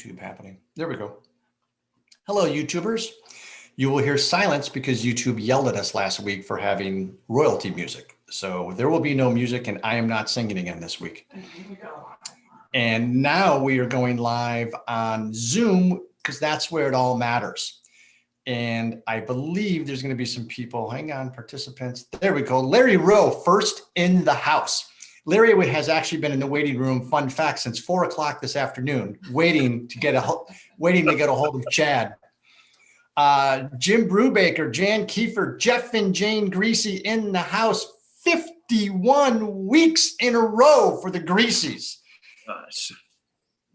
YouTube happening? There we go. Hello, YouTubers. You will hear silence because YouTube yelled at us last week for having royalty music. So there will be no music, and I am not singing again this week. And now we are going live on Zoom because that's where it all matters. And I believe there's going to be some people. Hang on, participants. There we go. Larry Rowe, first in the house. Larry has actually been in the waiting room, fun fact, since 4 o'clock this afternoon, waiting to get a hold of Chad. Jim Brubaker, Jan Kiefer, Jeff and Jane Greasy in the house. 51 weeks in a row for the Greasies. Nice.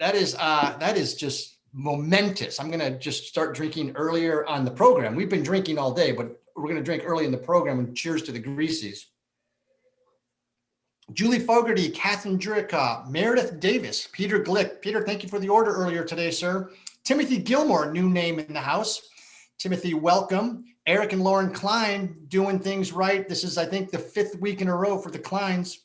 That is just momentous. I'm gonna just start drinking earlier on the program. We've been drinking all day, but we're gonna drink early in the program. And cheers to the Greasies. Julie Fogarty, Catherine Jurika, Meredith Davis, Peter Glick. Peter, thank you for the order earlier today, sir. Timothy Gilmore, new name in the house. Timothy, welcome. Eric and Lauren Klein doing things right. This is, I think, the 5th week in a row for the Kleins.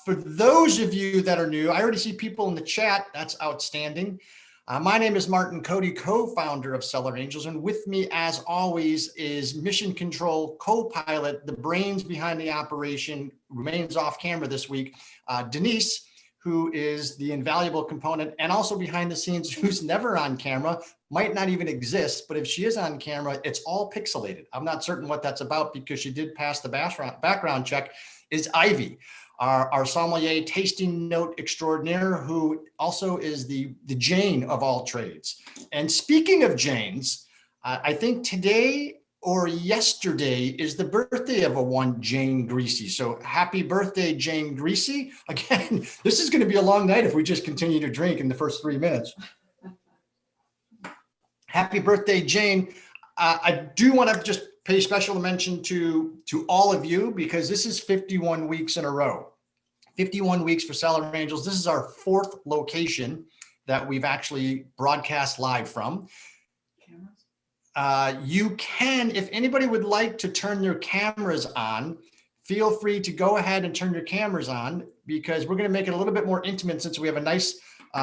For those of you that are new, I already see people in the chat. That's outstanding. My name is Martin Cody, co-founder of Cellar Angels, and with me, as always, is Mission Control co-pilot, the brains behind the operation, remains off camera this week, Denise, who is the invaluable component, and also behind the scenes, who's never on camera, might not even exist, but if she is on camera, it's all pixelated. I'm not certain what that's about because she did pass the background check, is Ivy. Our sommelier tasting note extraordinaire, who also is the Jane of all trades. And speaking of Janes, I think today or yesterday is the birthday of one Jane Greasy. So happy birthday, Jane Greasy. Again, this is going to be a long night if we just continue to drink in the first 3 minutes. Happy birthday, Jane. I do want to just pay special mention to all of you because this is 51 weeks in a row. 51 weeks for Cellar Angels. This is our 4th location that we've actually broadcast live from. You can, if anybody would like to turn their cameras on, feel free to go ahead and turn your cameras on because we're going to make it a little bit more intimate since we have a nice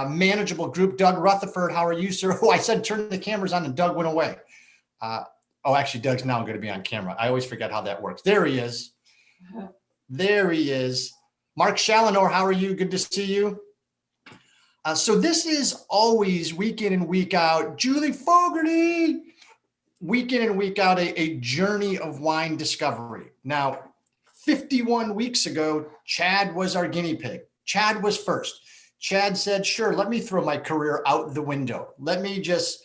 manageable group. Doug Rutherford, how are you, sir? Oh, I said turn the cameras on and Doug went away. Oh, actually, Doug's now going to be on camera. I always forget how that works. There he is. There he is. Mark Shallenor, how are you? Good to see you. So this is always week in and week out. Julie Fogarty, week in and week out, a journey of wine discovery. Now, 51 weeks ago, Chad was our guinea pig. Chad was first. Chad said, sure, let me throw my career out the window. Let me just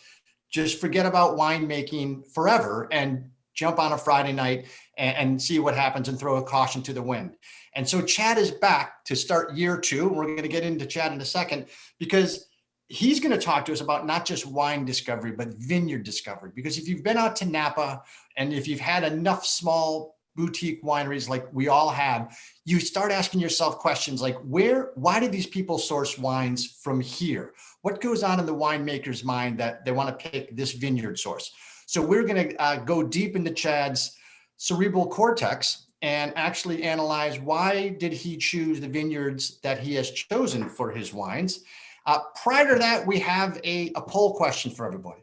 forget about winemaking forever and jump on a Friday night and see what happens and throw a caution to the wind. And so Chad is back to start year 2. We're going to get into Chad in a second because he's going to talk to us about not just wine discovery, but vineyard discovery. Because if you've been out to Napa and if you've had enough small boutique wineries like we all have, you start asking yourself questions like why do these people source wines from here? What goes on in the winemaker's mind that they want to pick this vineyard source? So we're going to go deep into Chad's cerebral cortex and actually analyze why did he choose the vineyards that he has chosen for his wines. Prior to that, we have a poll question for everybody.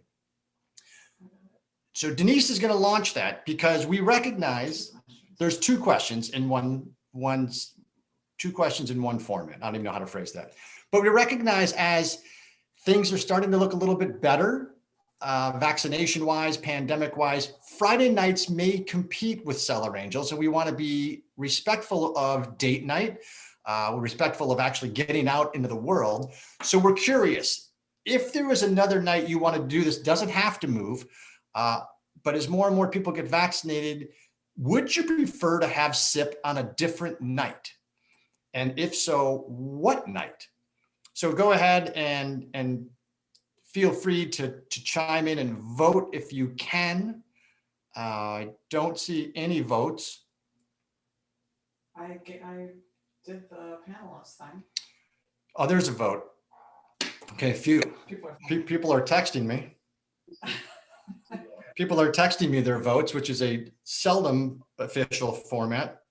So Denise is going to launch that because we recognize there's 2 questions in one format. I don't even know how to phrase that, but we recognize as things are starting to look a little bit better, vaccination wise, pandemic wise, Friday nights may compete with Cellar Angels. And we want to be respectful of date night. We're respectful of actually getting out into the world. So we're curious if there was another night you want to do this, doesn't have to move, but as more and more people get vaccinated, would you prefer to have SIP on a different night? And if so, what night? So go ahead and feel free to chime in and vote if you can. I don't see any votes. I did the panelist thing. Oh, there's a vote. Okay, a few. People are texting me. People are texting me their votes, which is a seldom official format.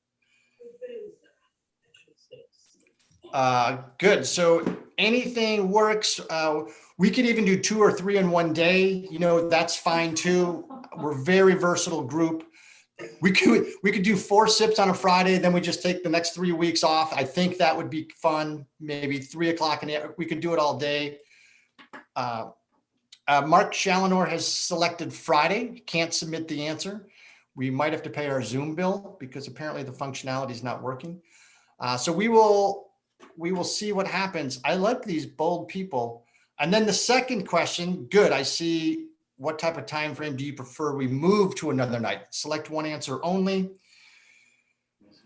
Good. So anything works. We could even do 2 or 3 in one day. That's fine too. We're a very versatile group. We could do 4 sips on a Friday, then we just take the next 3 weeks off. I think that would be fun. Maybe 3 o'clock we could do it all day. Mark Challenor has selected Friday. Can't submit the answer. We might have to pay our Zoom bill because apparently the functionality is not working. So we will see what happens. I like these bold people. And then the second question, good. I see. What type of time frame do you prefer we move to another night? Select one answer only.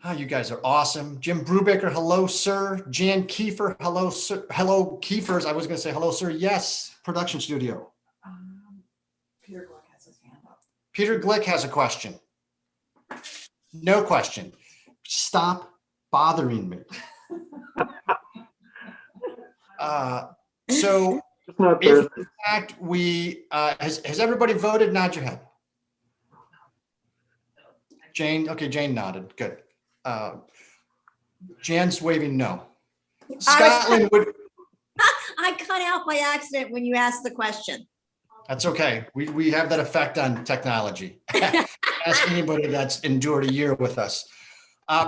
Oh, you guys are awesome. Jim Brubaker, hello, sir. Jan Kiefer, hello, sir. Hello, Kiefers. I was going to say hello, sir. Yes, production studio. Peter Glick has his hand up. Peter Glick has a question. No question. Stop bothering me. So if in fact we, has everybody voted? Nod your head. Jane, okay, Jane nodded, good. Jan's waving no. Scotland would. I cut out by accident when you asked the question. That's okay. We have that effect on technology. Ask anybody that's endured a year with us.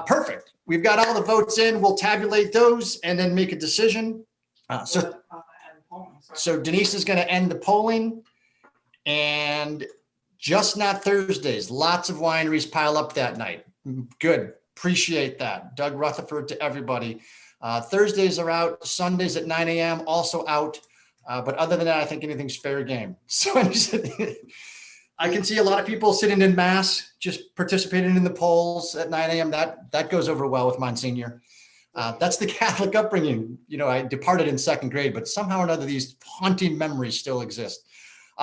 Perfect. We've got all the votes in. We'll tabulate those and then make a decision. So Denise is going to end the polling, and just not Thursdays. Lots of wineries pile up that night. Good. Appreciate that. Doug Rutherford to everybody. Thursdays are out. Sundays at 9 a.m. also out. But other than that, I think anything's fair game. So I can see a lot of people sitting in mass, just participating in the polls at 9 a.m. That goes over well with Monsignor. That's the Catholic upbringing. I departed in 2nd grade, but somehow or another, these haunting memories still exist.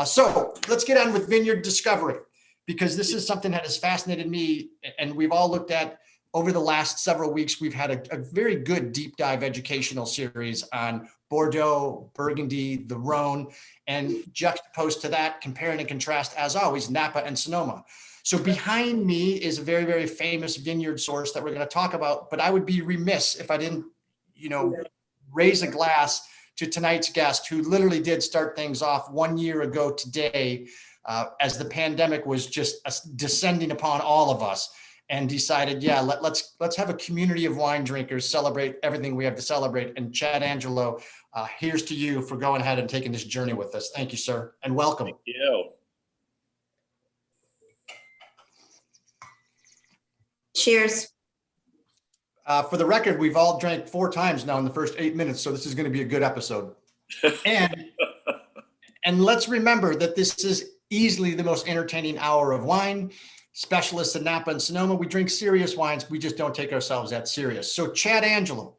So let's get on with vineyard discovery, because this is something that has fascinated me, and we've all looked at over the last several weeks. We've had a very good deep dive educational series on Bordeaux, Burgundy, the Rhone, and juxtaposed to that, comparing and contrast, as always, Napa and Sonoma. So behind me is a very, very famous vineyard source that we're going to talk about, but I would be remiss if I didn't, raise a glass to tonight's guest, who literally did start things off 1 year ago today, as the pandemic was just descending upon all of us, and decided, yeah, let's have a community of wine drinkers celebrate everything we have to celebrate. And Chad Angelo, here's to you for going ahead and taking this journey with us. Thank you, sir, and welcome. Thank you. Cheers. For the record, we've all drank 4 times now in the first 8 minutes, so this is going to be a good episode. And let's remember that this is easily the most entertaining hour of wine. Specialists in Napa and Sonoma, we drink serious wines. We just don't take ourselves that serious. So Chad Angelo,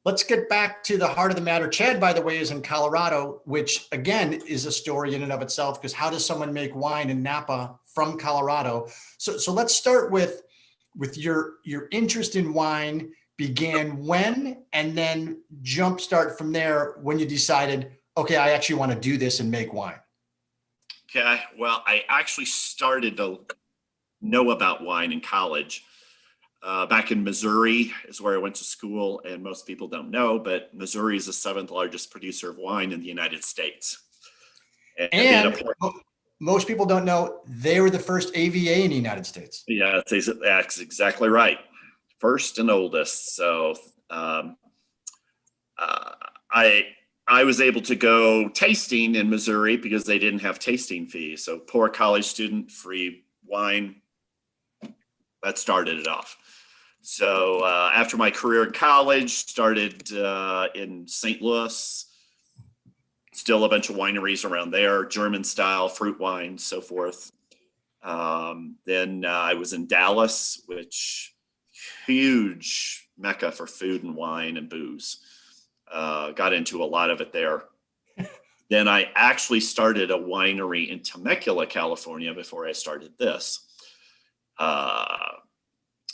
let's get back to the heart of the matter. Chad, by the way, is in Colorado, which again is a story in and of itself, because how does someone make wine in Napa from Colorado? So let's start with your interest in wine began when, and then jumpstart from there when you decided, okay, I actually want to do this and make wine. Okay, well, I actually started to know about wine in college. Back in Missouri is where I went to school, and most people don't know, but Missouri is the 7th largest producer of wine in the United States. And most people don't know they were the first AVA in the United States. Yeah, that's exactly right. First and oldest. So I was able to go tasting in Missouri because they didn't have tasting fees. So poor college student, free wine. That started it off. So after my career in college, started in St. Louis, still a bunch of wineries around there, German style, fruit wine, so forth. Then I was in Dallas, which huge mecca for food and wine and booze. Got into a lot of it there. Then I actually started a winery in Temecula, California before I started this.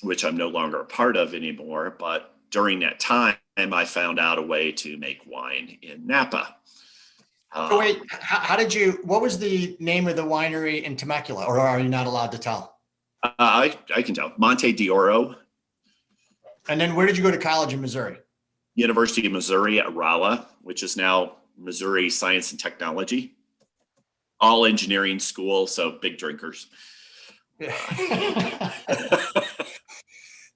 Which I'm no longer a part of anymore. But during that time, I found out a way to make wine in Napa. So wait, what was the name of the winery in Temecula, or are you not allowed to tell? I can tell. Monte d'Oro. And then where did you go to college in Missouri? University of Missouri at Rolla, which is now Missouri Science and Technology. All engineering school, so big drinkers.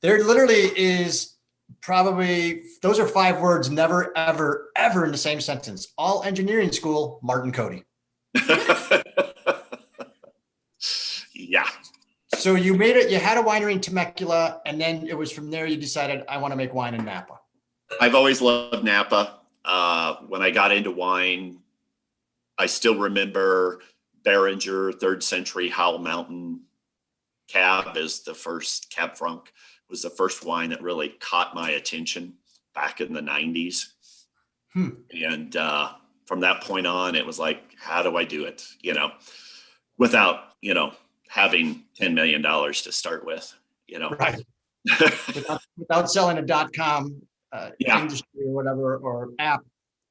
There literally is probably, those are 5 words, never, ever, ever in the same sentence. All engineering school, Martin Cody. Yeah. So you made it, you had a winery in Temecula, and then it was from there you decided, I want to make wine in Napa. I've always loved Napa. When I got into wine, I still remember Beringer, 3rd century Howell Mountain Cab is the first, Cab Franc was the first wine that really caught my attention back in the 90s. And from that point on, it was like, how do I do it? You know, without, you know, having $10 million to start with, you know. Right. without selling a .com industry or whatever, or app.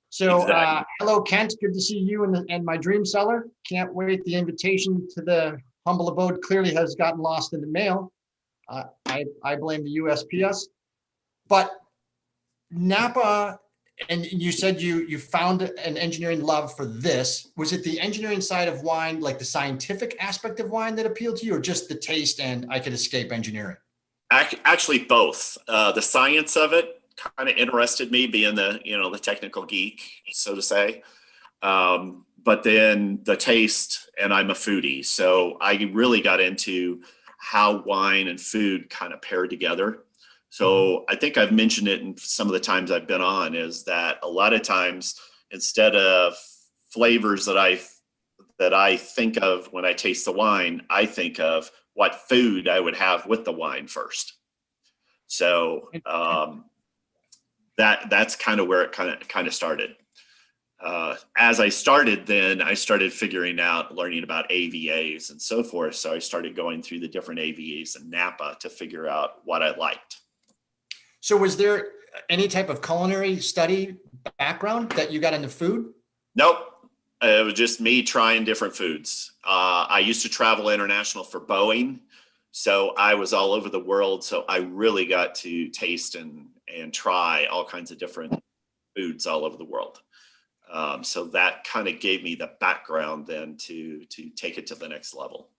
So Exactly. hello, Kent. Good to see you and my dream cellar. Can't wait. The invitation to the humble abode clearly has gotten lost in the mail. I blame the USPS. But Napa, and you said you found an engineering love for this. Was it the engineering side of wine, like the scientific aspect of wine that appealed to you, or just the taste and I could escape engineering? Actually, both. The science of it kind of interested me, being the, you know, the technical geek, so to say. But then the taste, and I'm a foodie, so I really got into how wine and food kind of paired together. So I think I've mentioned it in some of the times I've been on, is that a lot of times, instead of flavors that I think of when I taste the wine, I think of what food I would have with the wine first. So that's kind of where it kind of started. As I started, then I started figuring out, learning about AVAs and so forth. So I started going through the different AVAs in Napa to figure out what I liked. So was there any type of culinary study background that you got into food? Nope. It was just me trying different foods. I used to travel international for Boeing, so I was all over the world. So I really got to taste and try all kinds of different foods all over the world. So that kind of gave me the background then to take it to the next level.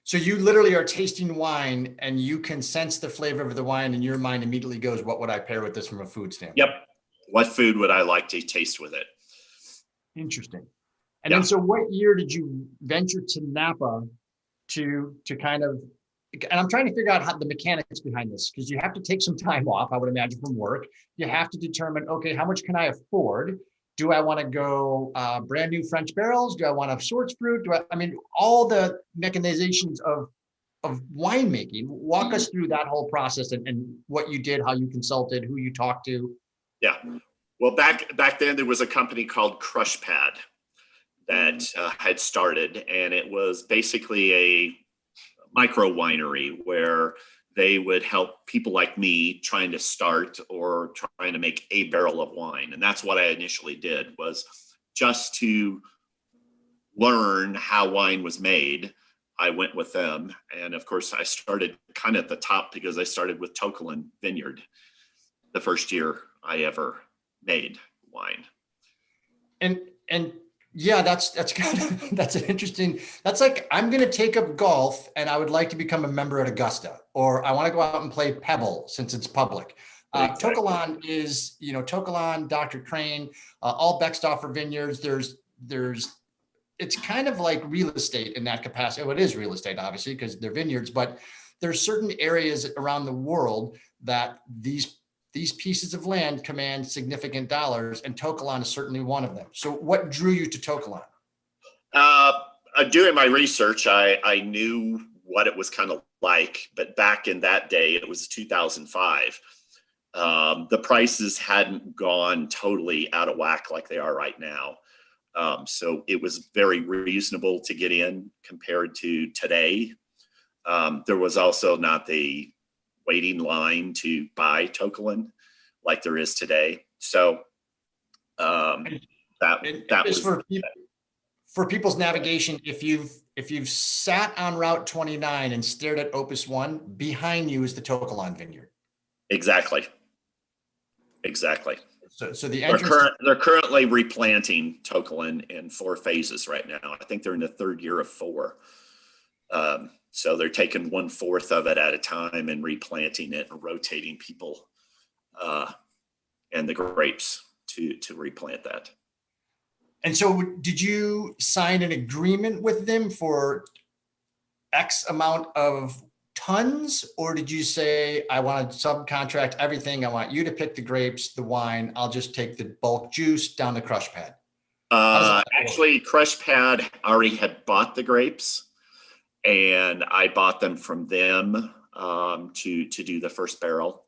So you literally are tasting wine and you can sense the flavor of the wine, and your mind immediately goes, what would I pair with this from a food standpoint? Yep. What food would I like to taste with it? Interesting. And then, so what year did you venture to Napa to kind of, and I'm trying to figure out how the mechanics behind this, because you have to take some time off, I would imagine, from work. You have to determine, okay, how much can I afford? Do I want to go brand new French barrels? Do I want to source fruit? I mean, all the mechanizations of winemaking. Walk us through that whole process and what you did, how you consulted, who you talked to. Yeah. Well, back then there was a company called Crush Pad that had started, and it was basically a micro winery where they would help people like me trying to start or trying to make a barrel of wine. And that's what I initially did, was just to learn how wine was made. I went with them. And of course, I started kind of at the top because I started with Tokelin Vineyard the first year I ever made wine. And yeah, that's kind of, that's an interesting, that's like, I'm going to take up golf and I would like to become a member at Augusta, or I want to go out and play Pebble since it's public. Exactly. Tokelin is, you know, Tokelin, Dr. Crane, all Beckstoffer vineyards. It's kind of like real estate in that capacity. Well, it is real estate, obviously, because they're vineyards, but there's certain areas around the world that these pieces of land command significant dollars, and Tokelin is certainly one of them. So what drew you to Tokelin? Doing my research, I knew what it was kind of like, but back in that day, it was 2005. The prices hadn't gone totally out of whack like they are right now. So it was very reasonable to get in compared to today. There was also not the waiting line to buy Tokelin like there is today. So that was for people's navigation. If you've sat on Route 29 and stared at Opus 1, behind you is the Tokelin Vineyard. exactly. Exactly. So the They're, entrance. they're currently replanting Tokelin in 4 phases right now. I think they're in the 3rd year of 4. So they're taking 1/4 of it at a time and replanting it and rotating people and the grapes to replant that. And so did you sign an agreement with them for X amount of tons, or did you say, I want to subcontract everything? I want you to pick the grapes, the wine. I'll just take the bulk juice down the crush pad. Actually, Crush Pad already had bought the grapes, and I bought them from them to do the first barrel.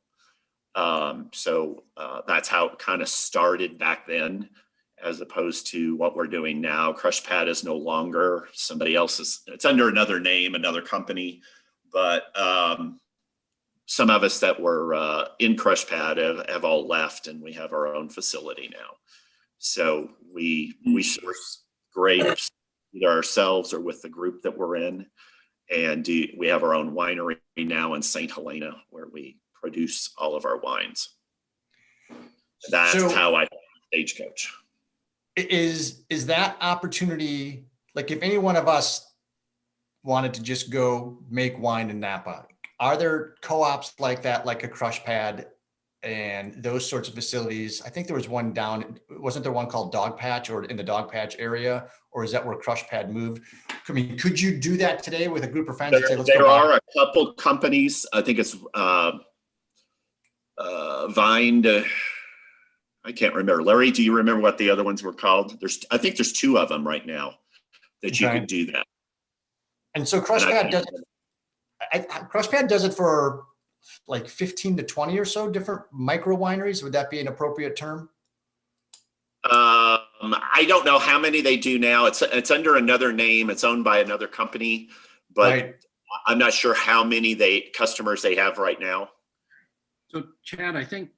So that's how it kind of started back then, as opposed to what we're doing now. Crush Pad is no longer somebody else's. It's under another name, another company. But some of us that were in Crush Pad have all left, and we have our own facility now. So we source grapes either ourselves or with the group that we're in. And we have our own winery now in St. Helena, where we produce all of our wines. That's how I Stagecoach. Is that opportunity, like if any one of us wanted to just go make wine in Napa, are there co-ops like that, like a Crush Pad and those sorts of facilities? I think there was one down, wasn't there one called Dog Patch, or in the Dog Patch area, or is that where Crush Pad moved? I mean, could you do that today with a group of friends? There are a couple companies. I think it's Vine. I can't remember. Larry, do you remember what the other ones were called? I think there's 2 of them right now that you could do that. And so Crush Pad does it for like 15 to 20 or so different micro wineries. Would that be an appropriate term? I don't know how many they do now. It's under another name. It's owned by another company, but right. I'm not sure how many customers they have right now. So Chad, I think,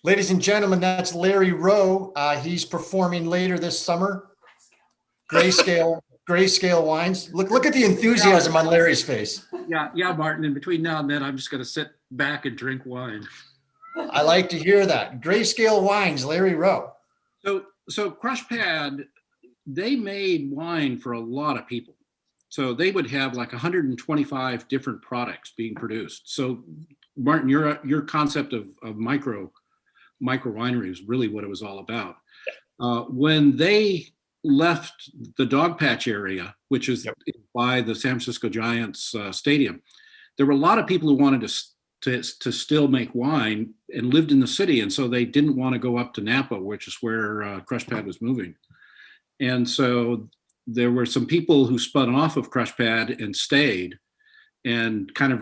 ladies and gentlemen, that's Larry Rowe. He's performing later this summer. Grayscale wines. Look at the enthusiasm on Larry's face. Yeah, Martin. In between now and then, I'm just going to sit back and drink wine. I like to hear that. Grayscale wines, Larry Rowe. So Crush Pad, they made wine for a lot of people. So they would have like 125 different products being produced. So Martin, your concept of micro winery is really what it was all about. When they left the Dog Patch area, which is by the San Francisco Giants stadium, there were a lot of people who wanted to still make wine and lived in the city, and so they didn't want to go up to Napa, which is where Crush Pad was moving. And so there were some people who spun off of Crush Pad and stayed and kind of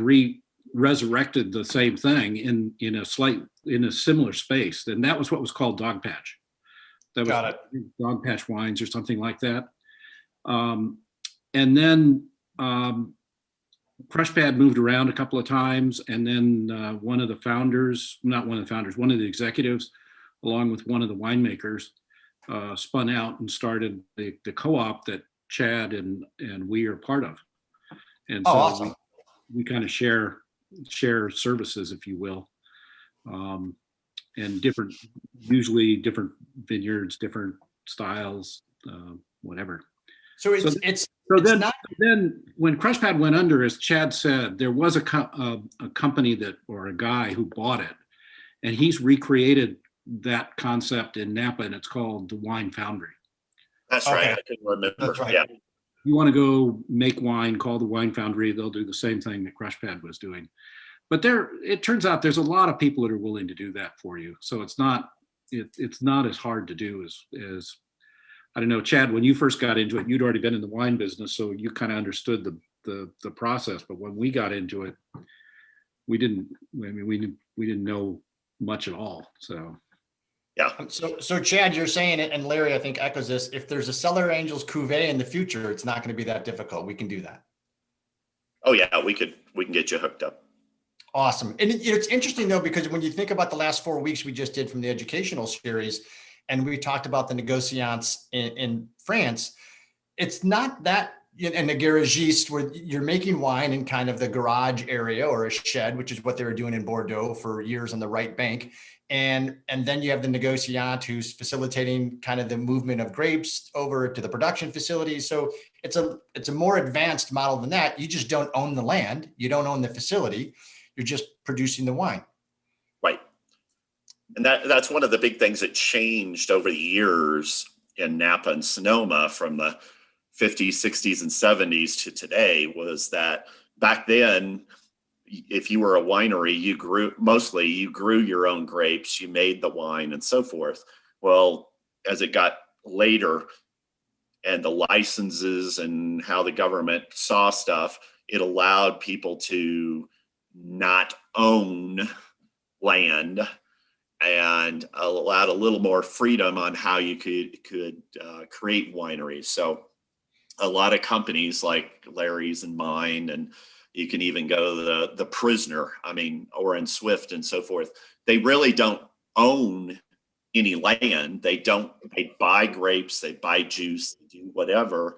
resurrected the same thing in a similar space, and that was what was called Dog Patch. That was Dog Patch Wines or something like that. And then Crush Pad moved around a couple of times, and then one of the executives, along with one of the winemakers, spun out and started the co-op that Chad and we are part of. And so awesome. we kind of share services, if you will. And usually different vineyards, different styles, whatever. So then when Crush Pad went under, as Chad said, there was a company or a guy who bought it, and he's recreated that concept in Napa, and it's called the Wine Foundry. That's right. I couldn't remember. That's right. Yeah. You want to go make wine, call the Wine Foundry. They'll do the same thing that Crush Pad was doing. But it turns out there's a lot of people that are willing to do that for you. So it's not as hard to do as I don't know, Chad, when you first got into it, you'd already been in the wine business, so you kind of understood the process. But when we got into it, we didn't know much at all. So yeah. So Chad, you're saying it, and Larry, I think echoes this. If there's a Cellar Angels cuvee in the future, it's not going to be that difficult. We can do that. Oh yeah, we can get you hooked up. Awesome. And it's interesting though, because when you think about the last 4 weeks we just did from the educational series, and we talked about the negociants in France, it's not that and the garagiste, where you're making wine in kind of the garage area or a shed, which is what they were doing in Bordeaux for years on the right bank. And then you have the negociant who's facilitating kind of the movement of grapes over to the production facility. So it's a more advanced model than that. You just don't own the land. You don't own the facility. You're just producing the wine. Right. And that's one of the big things that changed over the years in Napa and Sonoma from the 50s, 60s, and 70s to today, was that back then, if you were a winery, you grew your own grapes, you made the wine and so forth. Well, as it got later and the licenses and how the government saw stuff, it allowed people to not own land and allowed a little more freedom on how you could create wineries. So a lot of companies like Larry's and mine, and you can even go to the Prisoner, Oren Swift and so forth. They really don't own any land. They buy grapes, they buy juice, they do whatever.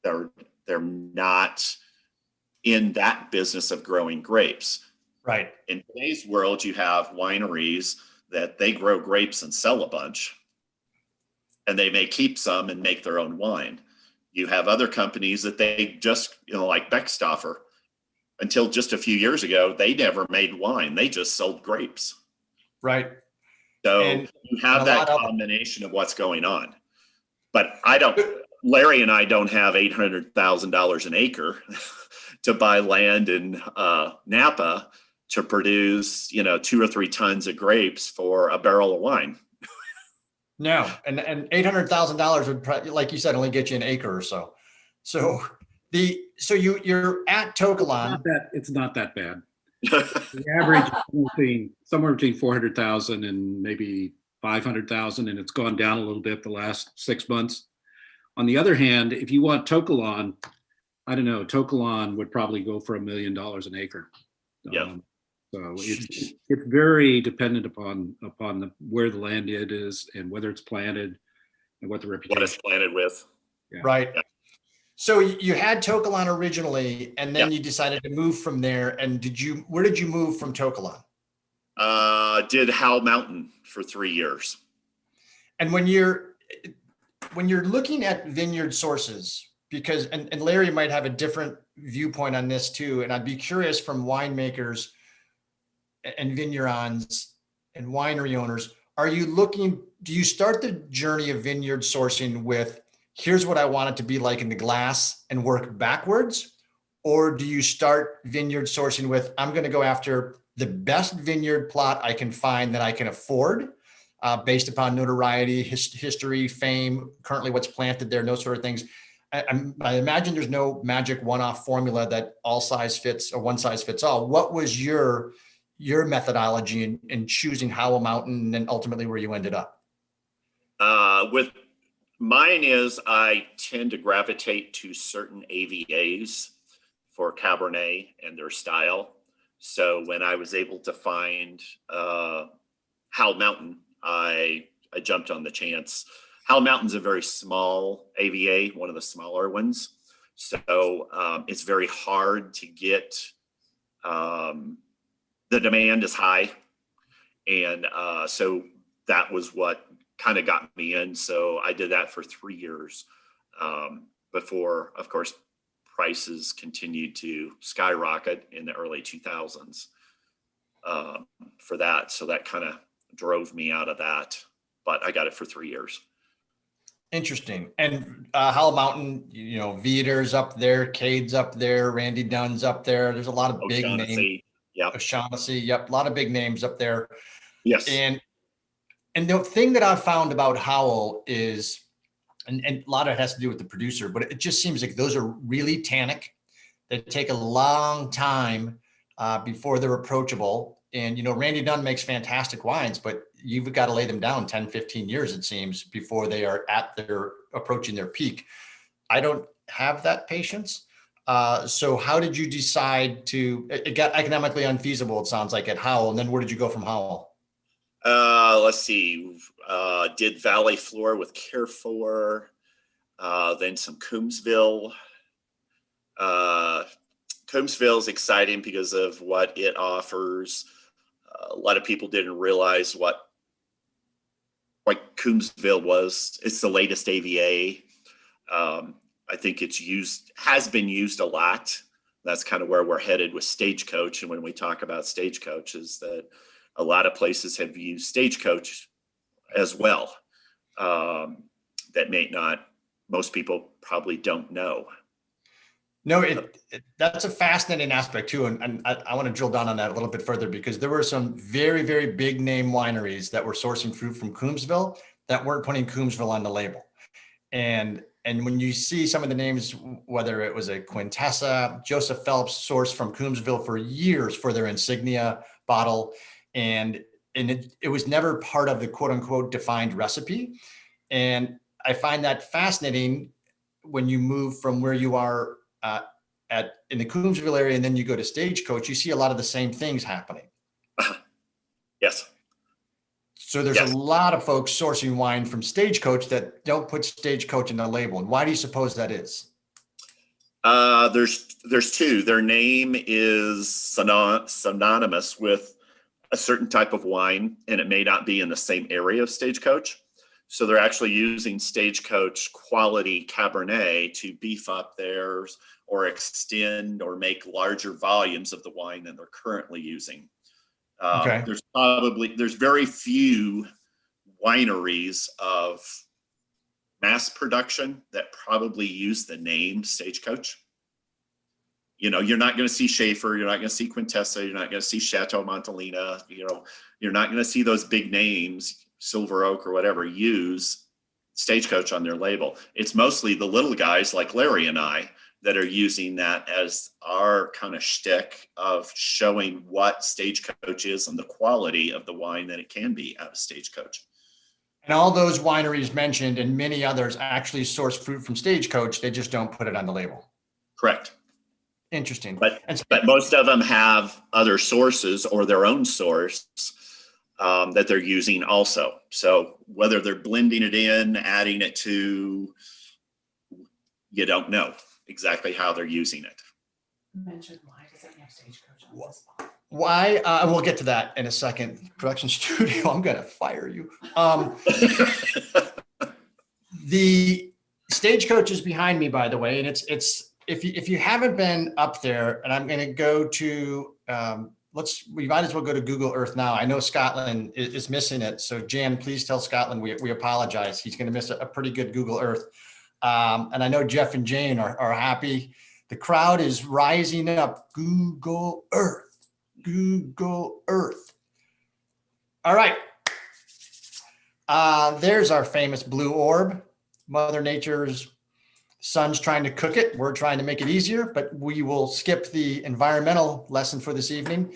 They're not in that business of growing grapes. Right. In today's world, you have wineries that they grow grapes and sell a bunch, and they may keep some and make their own wine. You have other companies that they just, like Beckstoffer, until just a few years ago, they never made wine. They just sold grapes. Right. So And you have that combination of what's going on. But Larry and I don't have $800,000 an acre to buy land in Napa to produce, 2 or 3 tons of grapes for a barrel of wine. No, and $800,000 would probably, like you said, only get you an acre or so. So you're at Tokelon. It's not that bad. The average is somewhere between 400,000 and maybe 500,000, and it's gone down a little bit the last 6 months. On the other hand, if you want Tokelon, I don't know, Tokelon would probably go for $1 million an acre. Yeah. So it's very dependent upon where the land is and whether it's planted and what the reputation. What it's planted with. Yeah. Right. Yeah. So you had Tokelon originally, and then Yeah. you decided to move from there. And where did you move from Tokelon? Did Howell Mountain for 3 years. And when you're looking at vineyard sources, because and Larry might have a different viewpoint on this too, and I'd be curious from winemakers and vignerons and winery owners, do you start the journey of vineyard sourcing with, here's what I want it to be like in the glass, and work backwards? Or do you start vineyard sourcing with, I'm going to go after the best vineyard plot I can find that I can afford, based upon notoriety, history, fame, currently what's planted there, those sort of things? I imagine there's no magic one-off formula that all size fits or one size fits all. What was your methodology in choosing Howell Mountain and then ultimately where you ended up? With mine is I tend to gravitate to certain AVAs for Cabernet and their style. So when I was able to find Howell Mountain, I jumped on the chance. Howell Mountain's a very small AVA, one of the smaller ones. So it's very hard to get. The demand is high. And so that was what kind of got me in. So I did that for 3 years before, of course, prices continued to skyrocket in the early 2000s for that. So that kind of drove me out of that, but I got it for 3 years. Interesting. And Howell Mountain, Viator's up there, Cade's up there, Randy Dunn's up there. There's a lot of big names. Yeah. O'Shaughnessy. Yep. A lot of big names up there. Yes. And the thing that I've found about Howell is, and a lot of it has to do with the producer, but it just seems like those are really tannic. They take a long time before they're approachable. And, Randy Dunn makes fantastic wines, but you've got to lay them down 10, 15 years, it seems, before they are approaching their peak. I don't have that patience. So how did you decide it got economically unfeasible, it sounds like, at Howell, and then where did you go from Howell? Let's see, did Valley Floor with Carrefour, then some Coombsville. Coombsville is exciting because of what it offers. A lot of people didn't realize what Coombsville was. It's the latest AVA. I think has been used a lot. That's kind of where we're headed with Stagecoach. And when we talk about Stagecoach, is that a lot of places have used Stagecoach as well. That most people probably don't know. No, that's a fascinating aspect too. And I want to drill down on that a little bit further, because there were some very, very big name wineries that were sourcing fruit from Coombsville that weren't putting Coombsville on the label. And when you see some of the names, whether it was a Quintessa, Joseph Phelps sourced from Coombsville for years for their insignia bottle. And it was never part of the quote unquote defined recipe. And I find that fascinating when you move from where you are in the Coombsville area, and then you go to Stagecoach, you see a lot of the same things happening. Yes. So there's a lot of folks sourcing wine from Stagecoach that don't put Stagecoach in the label. And why do you suppose that is? There's two. Their name is synonymous with a certain type of wine, and it may not be in the same area of Stagecoach. So they're actually using Stagecoach quality Cabernet to beef up theirs or extend or make larger volumes of the wine than they're currently using. Okay. There's very few wineries of mass production that probably use the name Stagecoach. You know, you're not going to see Schaefer, you're not going to see Quintessa, you're not going to see Chateau Montelena, you're not going to see those big names, Silver Oak or whatever, use Stagecoach on their label. It's mostly the little guys like Larry and I that are using that as our kind of shtick of showing what Stagecoach is and the quality of the wine that it can be out of Stagecoach. And all those wineries mentioned and many others actually source fruit from Stagecoach. They just don't put it on the label. Correct. Interesting. But most of them have other sources or their own source that they're using also. So whether they're blending it in, adding it to, you don't know exactly how they're using it. Mention why does it have Stagecoach on this spot? Why? We'll get to that in a second. Production studio, I'm going to fire you. The Stagecoach is behind me, by the way, and it's if you haven't been up there, and I'm going to go to we might as well go to Google Earth now. I know Scotland is missing it, so Jan, please tell Scotland we apologize. He's going to miss a pretty good Google Earth, and I know Jeff and Jane are happy. The crowd is rising up. Google Earth, Google Earth. All right. There's our famous blue orb. Mother Nature's son's trying to cook it. We're trying to make it easier, but we will skip the environmental lesson for this evening.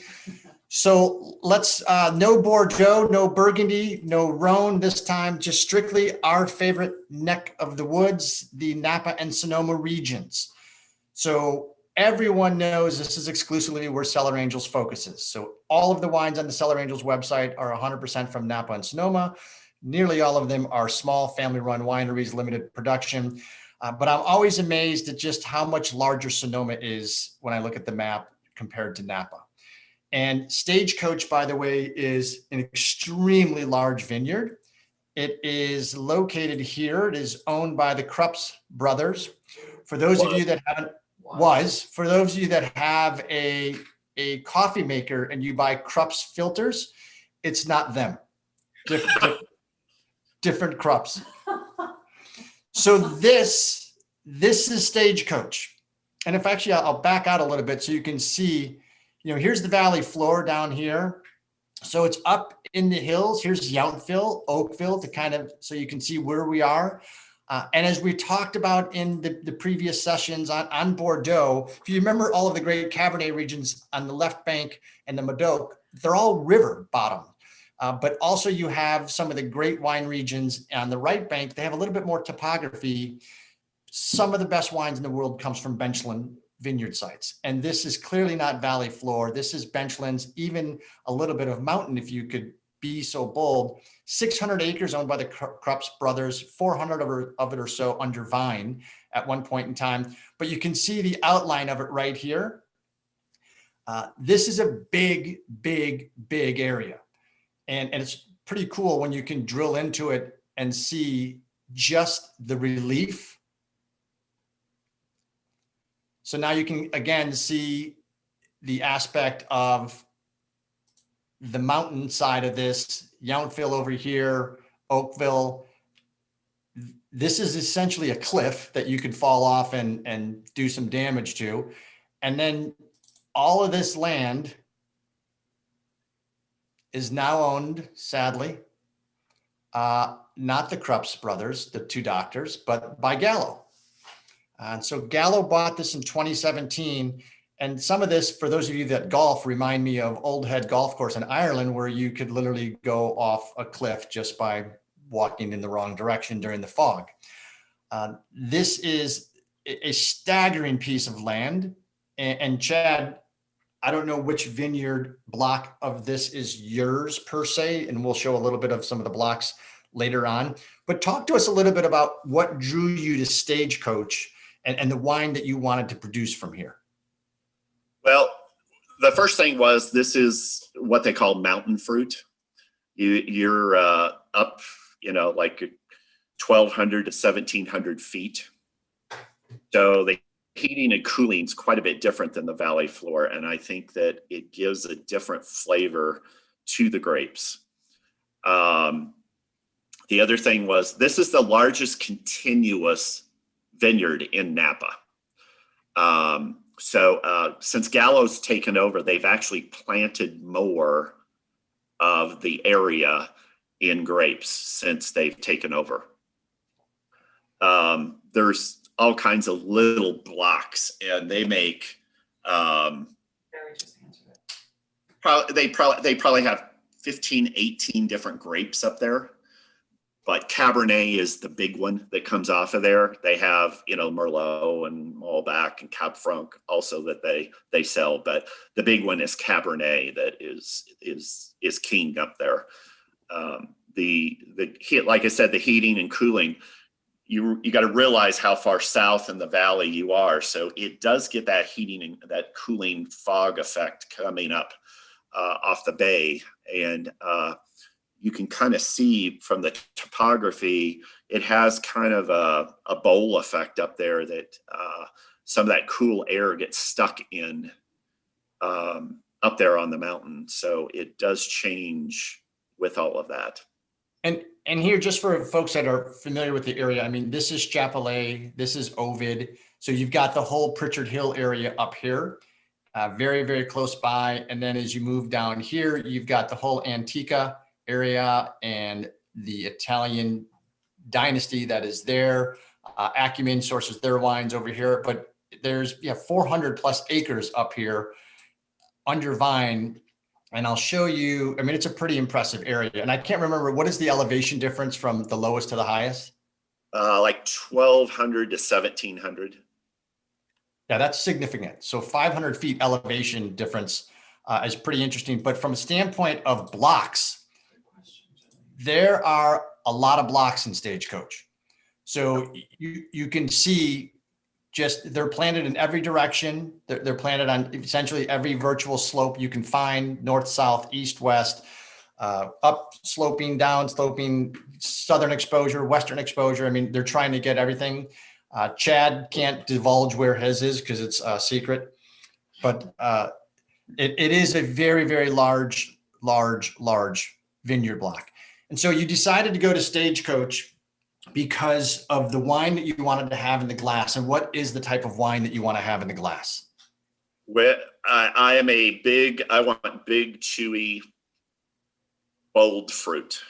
So let's, no Bordeaux, no Burgundy, no Rhone this time, just strictly our favorite neck of the woods, the Napa and Sonoma regions. So everyone knows this is exclusively where Cellar Angels focuses. So all of the wines on the Cellar Angels website are 100% from Napa and Sonoma. Nearly all of them are small family-run wineries, limited production. But I'm always amazed at just how much larger Sonoma is when I look at the map compared to Napa. And Stagecoach, by the way, is an extremely large vineyard. It is located here. It is owned by the Krups brothers. For those of you that haven't, for those of you that have a coffee maker and you buy Krups filters, it's not them. Different Krups. So this is Stagecoach. And if actually I'll back out a little bit so you can see, here's the valley floor down here. So it's up in the hills. Here's Yountville, Oakville so you can see where we are. And as we talked about in the previous sessions on Bordeaux, if you remember all of the great Cabernet regions on the left bank and the Medoc, they're all river bottom. But also you have some of the great wine regions on the right bank. They have a little bit more topography. Some of the best wines in the world comes from benchland vineyard sites. And this is clearly not valley floor. This is benchlands, even a little bit of mountain if you could be so bold. 600 acres owned by the Krups brothers, 400 of it or so under vine at one point in time. But you can see the outline of it right here. This is a big, big, big area. And it's pretty cool when you can drill into it and see just the relief. So now you can, again, see the aspect of the mountain side of this, Yountville over here, Oakville. This is essentially a cliff that you could fall off and do some damage to. And then all of this land is now owned, sadly, not the Krups brothers, the two doctors, but by Gallo. And so Gallo bought this in 2017. And some of this, for those of you that golf, remind me of Old Head Golf Course in Ireland, where you could literally go off a cliff just by walking in the wrong direction during the fog. This is a staggering piece of land. And Chad, I don't know which vineyard block of this is yours per se, and we'll show a little bit of some of the blocks later on. But talk to us a little bit about what drew you to Stagecoach and the wine that you wanted to produce from here. Well, the first thing was, this is what they call mountain fruit. You're up, like 1,200 to 1,700 feet. So the heating and cooling is quite a bit different than the valley floor. And I think that it gives a different flavor to the grapes. The other thing was, this is the largest continuous vineyard in Napa. So since Gallo's taken over, they've actually planted more of the area in grapes since they've taken over. There's all kinds of little blocks, and they make Barry just answered it. they probably have 15, 18 different grapes up there. But Cabernet is the big one that comes off of there. They have, Merlot and Malbec and Cab Franc also that they sell, but the big one is Cabernet that is king up there. Like I said, the heating and cooling, you got to realize how far south in the valley you are. So it does get that heating and that cooling fog effect coming up off the bay, and you can kind of see from the topography, it has kind of a bowl effect up there that some of that cool air gets stuck in up there on the mountain. So it does change with all of that. And here, just for folks that are familiar with the area, I mean, this is Chapelay, this is Ovid. So you've got the whole Pritchard Hill area up here, very, very close by. And then as you move down here, you've got the whole Antica area and the Italian dynasty that is there. Acumen sources their wines over here, but there's 400 plus acres up here under vine. And I'll show you, I mean, it's a pretty impressive area. And I can't remember, what is the elevation difference from the lowest to the highest? Like 1,200 to 1,700. Yeah, that's significant. So 500 feet elevation difference is pretty interesting. But from a standpoint of blocks, there are a lot of blocks in Stagecoach. So you can see just they're planted in every direction. They're planted on essentially every virtual slope you can find, north, south, east, west, up sloping, down sloping, southern exposure, western exposure. I mean, they're trying to get everything. Chad can't divulge where his is because it's a secret, but it is a very, very large vineyard block. And so you decided to go to Stagecoach because of the wine that you wanted to have in the glass. And what is the type of wine that you want to have in the glass? Well, I want big, chewy, bold fruit.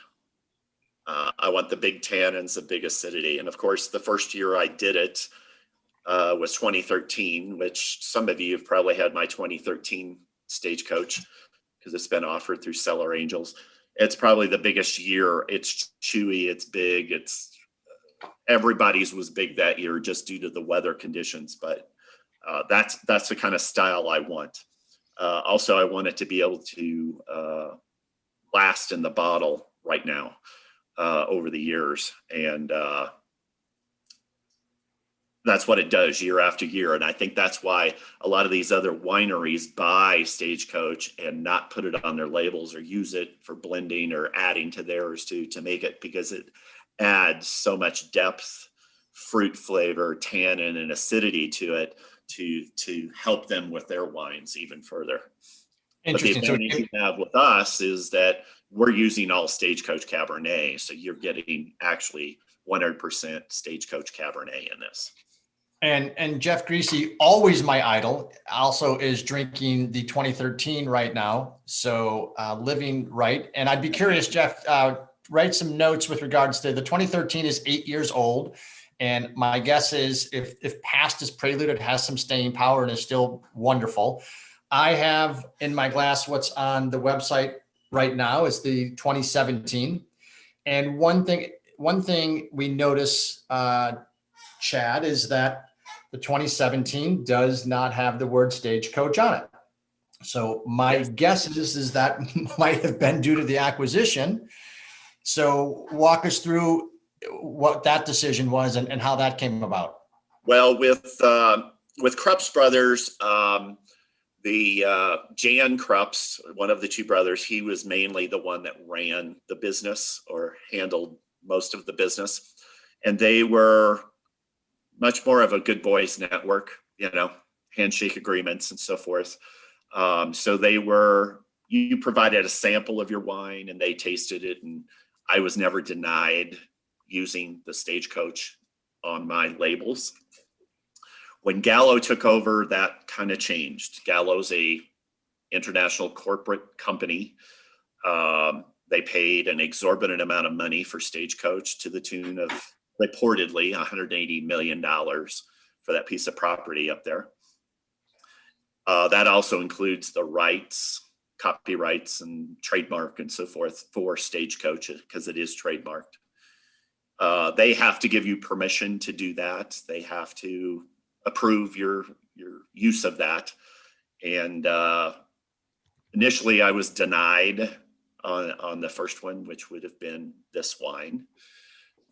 I want the big tannins, the big acidity. And of course, the first year I did it was 2013, which some of you have probably had my 2013 Stagecoach because it's been offered through Cellar Angels. It's probably the biggest year. It's chewy, it's big, everybody's was big that year just due to the weather conditions, but that's the kind of style I want. Also, I want it to be able to last in the bottle right now over the years. And that's what it does year after year. And I think that's why a lot of these other wineries buy Stagecoach and not put it on their labels or use it for blending or adding to theirs to make it, because it adds so much depth, fruit flavor, tannin, and acidity to it to help them with their wines even further. But the Interesting. So advantage you have with us is that we're using all Stagecoach Cabernet. So you're getting actually 100% Stagecoach Cabernet in this. And Jeff Greasy, always my idol, also is drinking the 2013 right now. So living right. And I'd be curious, Jeff, write some notes with regards to the 2013 is 8 years old. And my guess is if past is prelude, it has some staying power and is still wonderful. I have in my glass what's on the website right now is the 2017. And one thing we notice, Chad, is that the 2017 does not have the word Stagecoach on it. So my guess is that might have been due to the acquisition. So walk us through what that decision was and how that came about. Well, with Krupps brothers, Jan Krupps, one of the two brothers, he was mainly the one that ran the business or handled most of the business. And they were much more of a good boys network, handshake agreements and so forth. So you provided a sample of your wine and they tasted it. And I was never denied using the Stagecoach on my labels. When Gallo took over, that kind of changed. Gallo's a international corporate company. They paid an exorbitant amount of money for Stagecoach to the tune of reportedly $180 million for that piece of property up there. That also includes the rights, copyrights, and trademark and so forth for Stagecoach because it is trademarked. They have to give you permission to do that. They have to approve your use of that. And initially I was denied on the first one, which would have been this wine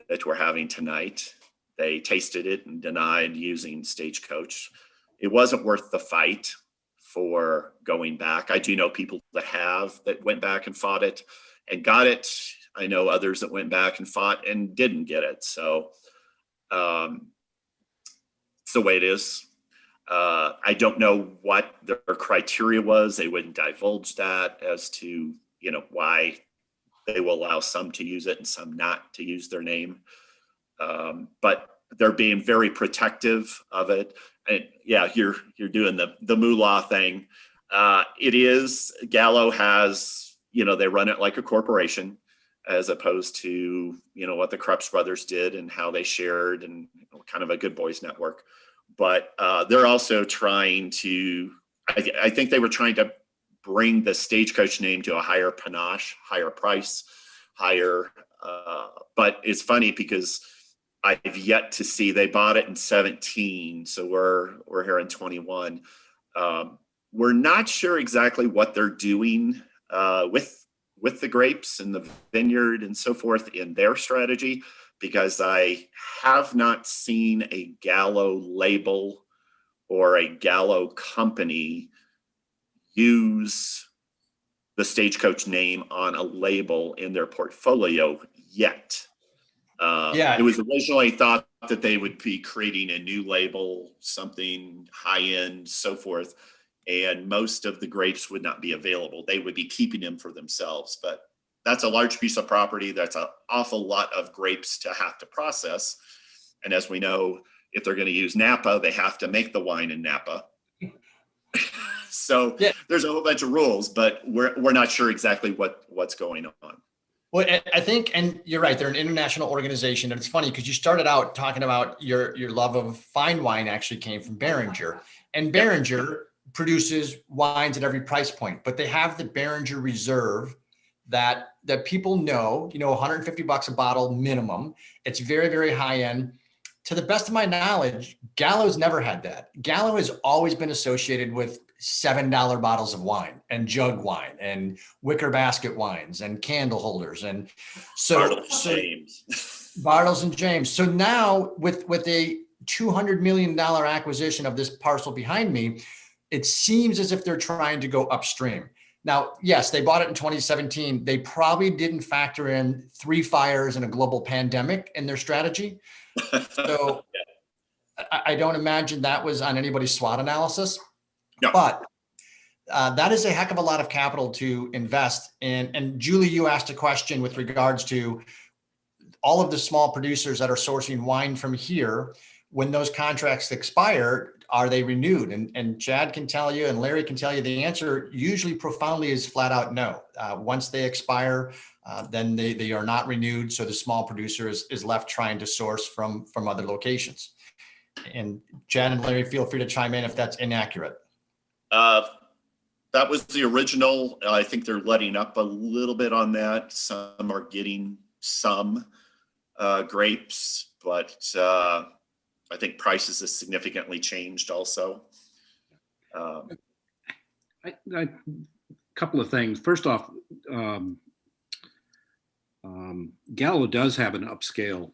that we're having tonight. They tasted it and denied using Stagecoach. It wasn't worth the fight for going back. I do know people that went back and fought it and got it. I know others that went back and fought and didn't get it. So it's the way it is. I don't know what their criteria was. They wouldn't divulge that as to, why they will allow some to use it and some not to use their name. But they're being very protective of it. And yeah, you're doing the moolah thing. It is, Gallo has, they run it like a corporation as opposed to, what the Krupps brothers did and how they shared and kind of a good boys network. But they're also trying to, I think they were trying to bring the Stagecoach name to a higher panache, higher price, higher. But it's funny because I've yet to see, they bought it in 17. So we're here in 21. We're not sure exactly what they're doing with the grapes and the vineyard and so forth in their strategy, because I have not seen a Gallo label or a Gallo company use the Stagecoach name on a label in their portfolio yet. It was originally thought that they would be creating a new label, something high-end, so forth, and most of the grapes would not be available. They would be keeping them for themselves, but that's a large piece of property. That's an awful lot of grapes to have to process. And as we know, if they're going to use Napa, they have to make the wine in Napa. So there's a whole bunch of rules, but we're not sure exactly what's going on. Well, I think, and you're right, they're an international organization. And it's funny because you started out talking about your love of fine wine actually came from Beringer. And Beringer produces wines at every price point, but they have the Beringer Reserve that people know, $150 a bottle minimum. It's very, very high end. To the best of my knowledge, Gallo's never had that. Gallo has always been associated with $7 bottles of wine and jug wine and wicker basket wines and candle holders. And James. Bartles and James. So now with a $200 million acquisition of this parcel behind me, it seems as if they're trying to go upstream. Now, yes, they bought it in 2017. They probably didn't factor in 3 fires and a global pandemic in their strategy. So I don't imagine that was on anybody's SWOT analysis. No. But that is a heck of a lot of capital to invest in. And Julie, you asked a question with regards to all of the small producers that are sourcing wine from here. When those contracts expire, are they renewed? And Chad can tell you, and Larry can tell you, the answer usually profoundly is flat out no. Once they expire, then they are not renewed. So the small producer is left trying to source from other locations. And Chad and Larry, feel free to chime in if that's inaccurate. That was the original. I think they're letting up a little bit on that. Some are getting some grapes, but I think prices have significantly changed also. A couple of things. First off, Gallo does have an upscale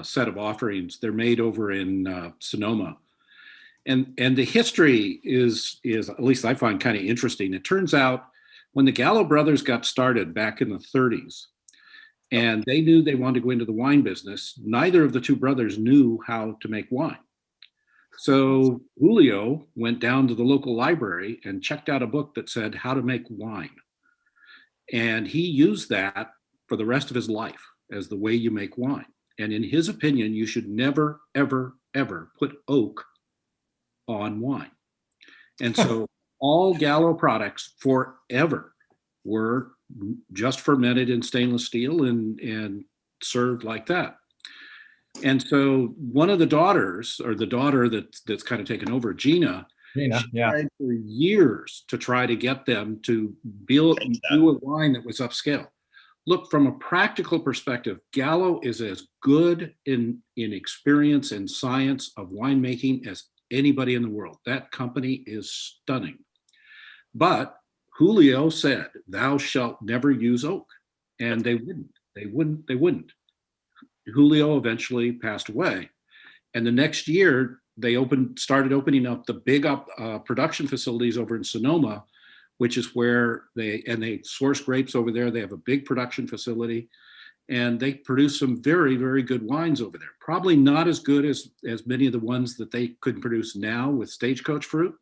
set of offerings. They're made over in Sonoma. And the history is at least I find kind of interesting. It turns out when the Gallo brothers got started back in the 30s, and they knew they wanted to go into the wine business, neither of the two brothers knew how to make wine. So Julio went down to the local library and checked out a book that said how to make wine. And he used that for the rest of his life as the way you make wine. And in his opinion, you should never, ever, ever put oak on wine. And so all Gallo products forever were just fermented in stainless steel and served like that. And so one of the daughters, or the daughter that's kind of taken over, Gina, tried for years to try to get them to do a wine that was upscale. Look, from a practical perspective, Gallo is as good in experience and science of winemaking as anybody in the world. That company is stunning. But Julio said, "Thou shalt never use oak," and they wouldn't. Julio eventually passed away, and the next year they started opening up the big production facilities over in Sonoma, which is where they source grapes over there. They have a big production facility, and they produce some very, very good wines over there. Probably not as good as many of the ones that they could produce now with Stagecoach fruit.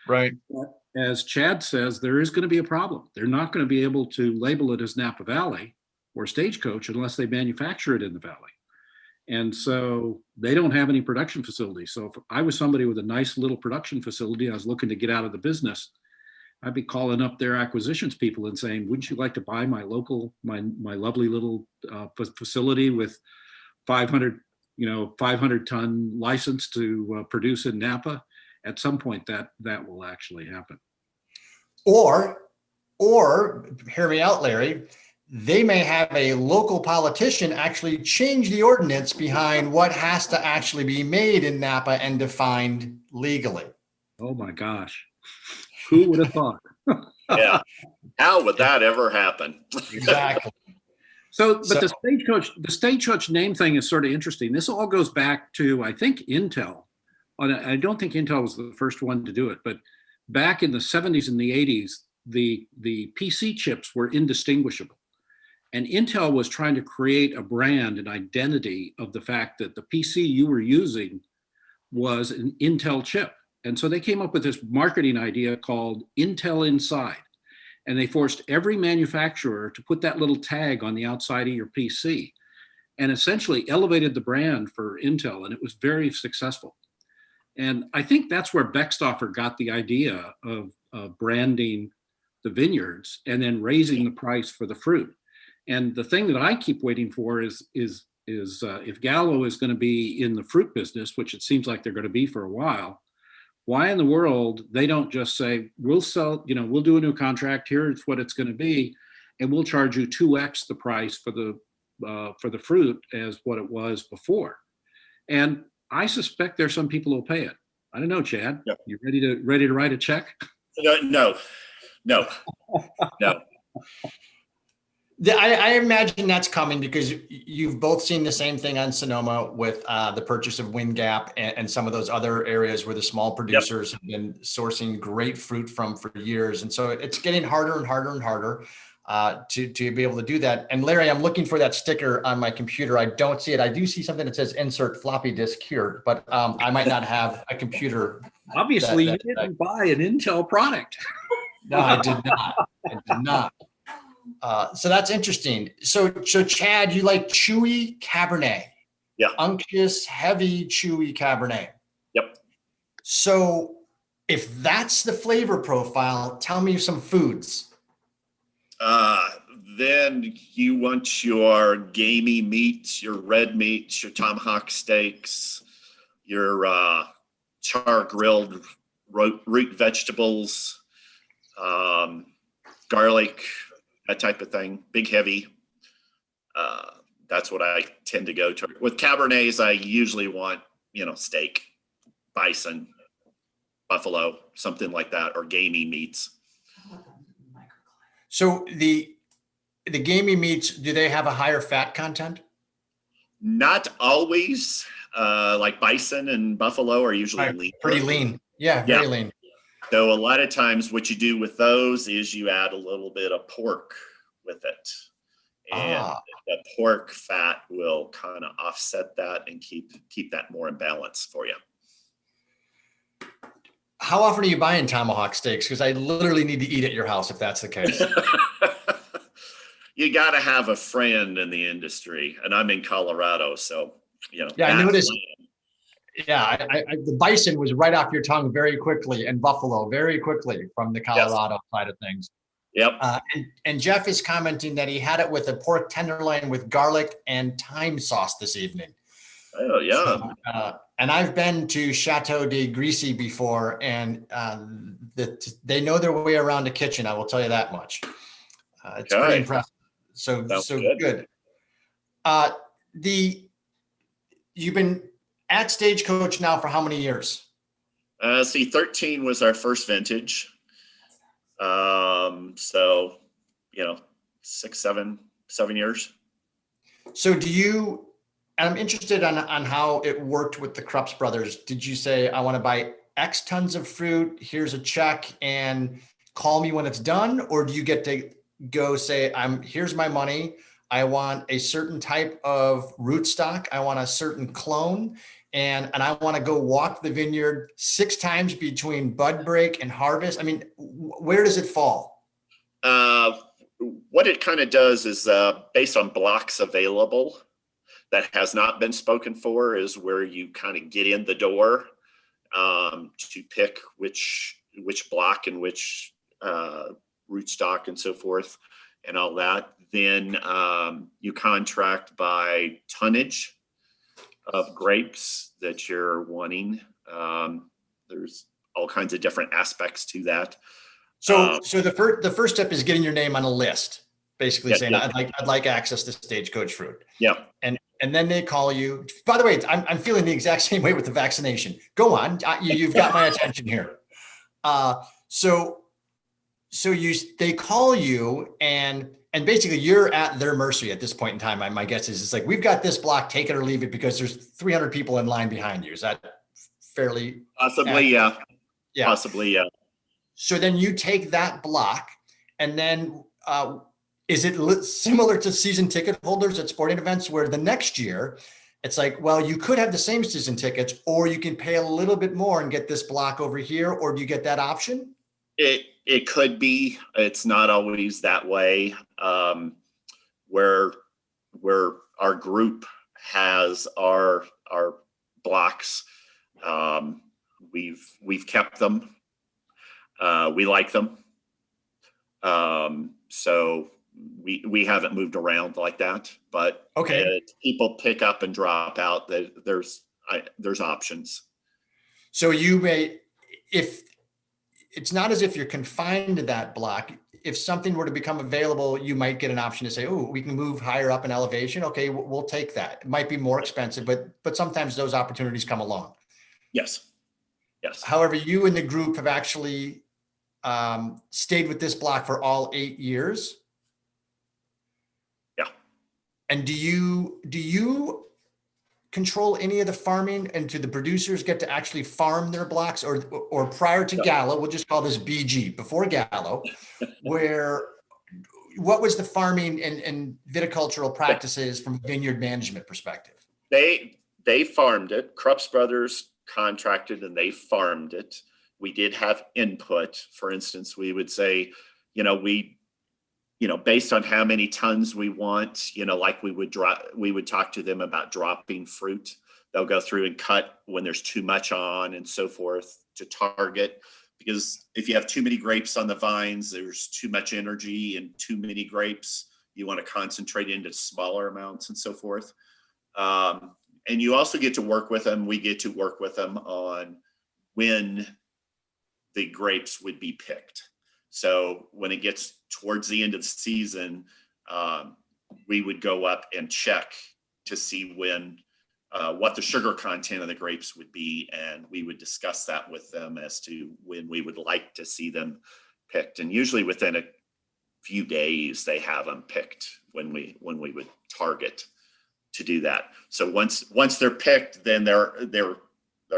Right. But as Chad says, there is going to be a problem. They're not going to be able to label it as Napa Valley or Stagecoach unless they manufacture it in the Valley. And so they don't have any production facilities. So if I was somebody with a nice little production facility, I was looking to get out of the business, I'd be calling up their acquisitions people and saying, "Wouldn't you like to buy my lovely little facility with 500 ton license to produce in Napa?" At some point that will actually happen. Or hear me out, Larry, they may have a local politician actually change the ordinance behind what has to actually be made in Napa and defined legally. Oh my gosh. Who would have thought? Yeah. How would that ever happen? Exactly. But the Stagecoach name thing is sort of interesting. This all goes back to, I think, Intel. I don't think Intel was the first one to do it, but back in the 70s and the 80s, the PC chips were indistinguishable. And Intel was trying to create a brand and identity of the fact that the PC you were using was an Intel chip. And so they came up with this marketing idea called Intel Inside. And they forced every manufacturer to put that little tag on the outside of your PC and essentially elevated the brand for Intel. And it was very successful. And I think that's where Beckstoffer got the idea of branding the vineyards and then raising the price for the fruit. And the thing that I keep waiting for is if Gallo is going to be in the fruit business, which it seems like they're going to be for a while, why in the world they don't just say, we'll sell, we'll do a new contract, here's what it's going to be, and we'll charge you 2x the price for the fruit as what it was before. And I suspect there's some people who'll pay it. I don't know, Chad. Yeah. You ready to write a check? No, no. I imagine that's coming because you've both seen the same thing on Sonoma with the purchase of Gap and some of those other areas where the small producers have been sourcing great fruit from for years. And so it's getting harder and harder and harder to be able to do that. And Larry, I'm looking for that sticker on my computer. I don't see it. I do see something that says insert floppy disk here, but I might not have a computer. Obviously, you didn't buy an Intel product. No, I did not. I did not. So that's interesting. So Chad, you like chewy Cabernet. Yeah. Unctuous, heavy, chewy Cabernet. Yep. So if that's the flavor profile, tell me some foods. Then you want your gamey meats, your red meats, your tomahawk steaks, your char grilled root vegetables, garlic, that type of thing, big, heavy. That's what I tend to go to. With Cabernets, I usually want, steak, bison, buffalo, something like that, or gamey meats. So the gamey meats, do they have a higher fat content? Not always. Like bison and buffalo are usually lean. Pretty lean. Yeah, very lean. So a lot of times what you do with those is you add a little bit of pork with it. And the pork fat will kind of offset that and keep that more in balance for you. How often are you buying tomahawk steaks? Because I literally need to eat at your house if that's the case. You got to have a friend in the industry, and I'm in Colorado, so Yeah, I noticed. Yeah, the bison was right off your tongue very quickly, and buffalo very quickly from the Colorado side of things. Yep. And Jeff is commenting that he had it with a pork tenderloin with garlic and thyme sauce this evening. Oh yeah. So, and I've been to Chateau de Greasy before, and they know their way around a kitchen. I will tell you that much. It's pretty impressive. So good. You've been at Stagecoach now for how many years? 13 was our first vintage. So 6, 7 years. So I'm interested on how it worked with the Krups brothers. Did you say, I want to buy X tons of fruit, here's a check, and call me when it's done? Or do you get to go say, here's my money. I want a certain type of rootstock. I want a certain clone. And I want to go walk the vineyard 6 times between bud break and harvest. I mean, where does it fall? What it kind of does is based on blocks available that has not been spoken for is where you kind of get in the door to pick which block and which rootstock and so forth and all that. Then you contract by tonnage of grapes that you're wanting. There's all kinds of different aspects to that. So the first step is getting your name on a list, basically saying, I'd like access to Stagecoach fruit. Yeah. And then they call you. By the way, I'm feeling the exact same way with the vaccination. Go on. You've got my attention here. So they call you and basically you're at their mercy at this point in time. My guess is it's like, we've got this block, take it or leave it, because there's 300 people in line behind you. Is that fairly? Possibly, yeah. Yeah. Possibly, yeah. So then you take that block, and then is it similar to season ticket holders at sporting events where the next year it's like, well, you could have the same season tickets, or you can pay a little bit more and get this block over here, or do you get that option? It could be. It's not always that way. Where our group has our blocks, we've kept them. We like them. So we haven't moved around like that, but okay. People pick up and drop out. There's options. So you may, if it's not as if you're confined to that block, if something were to become available, you might get an option to say, oh, we can move higher up in elevation. Okay, we'll take that. It might be more expensive, but sometimes those opportunities come along. Yes. Yes. However, you and the group have actually stayed with this block for all 8 years. Yeah. And do you control any of the farming, and do the producers get to actually farm their blocks, or prior to No. Gallo, we'll just call this BG, before Gallo, what was the farming and viticultural practices from a vineyard management perspective? They farmed it. Krups Brothers contracted and they farmed it. We did have input. For instance, we would say, based on how many tons we want, like we would talk to them about dropping fruit. They'll go through and cut when there's too much on and so forth to target. Because if you have too many grapes on the vines, there's too much energy and too many grapes. You want to concentrate into smaller amounts and so forth. And you also get to work with them. We get to work with them on when the grapes would be picked. So when it gets towards the end of the season, we would go up and check to see what the sugar content of the grapes would be. And we would discuss that with them as to when we would like to see them picked. And usually within a few days, they have them picked when we would target to do that. So once they're picked, then they're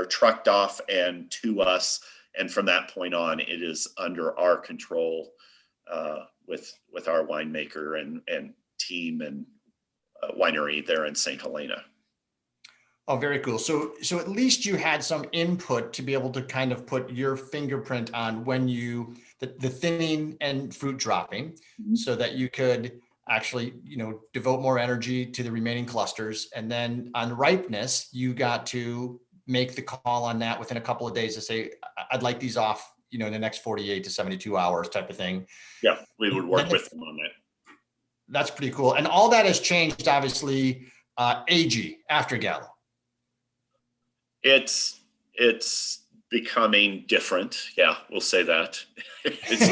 trucked off and to us. And from that point on, it is under our control with our winemaker and team and winery there in St. Helena. Oh, very cool. So at least you had some input to be able to kind of put your fingerprint on when the thinning and fruit dropping, so that you could actually, devote more energy to the remaining clusters. And then on ripeness, you got to make the call on that within a couple of days to say, I'd like these off, in the next 48 to 72 hours type of thing. Yeah, we would work with them on that. That's pretty cool. And all that has changed, obviously, AG after Gallo. It's becoming different. Yeah, we'll say that. It's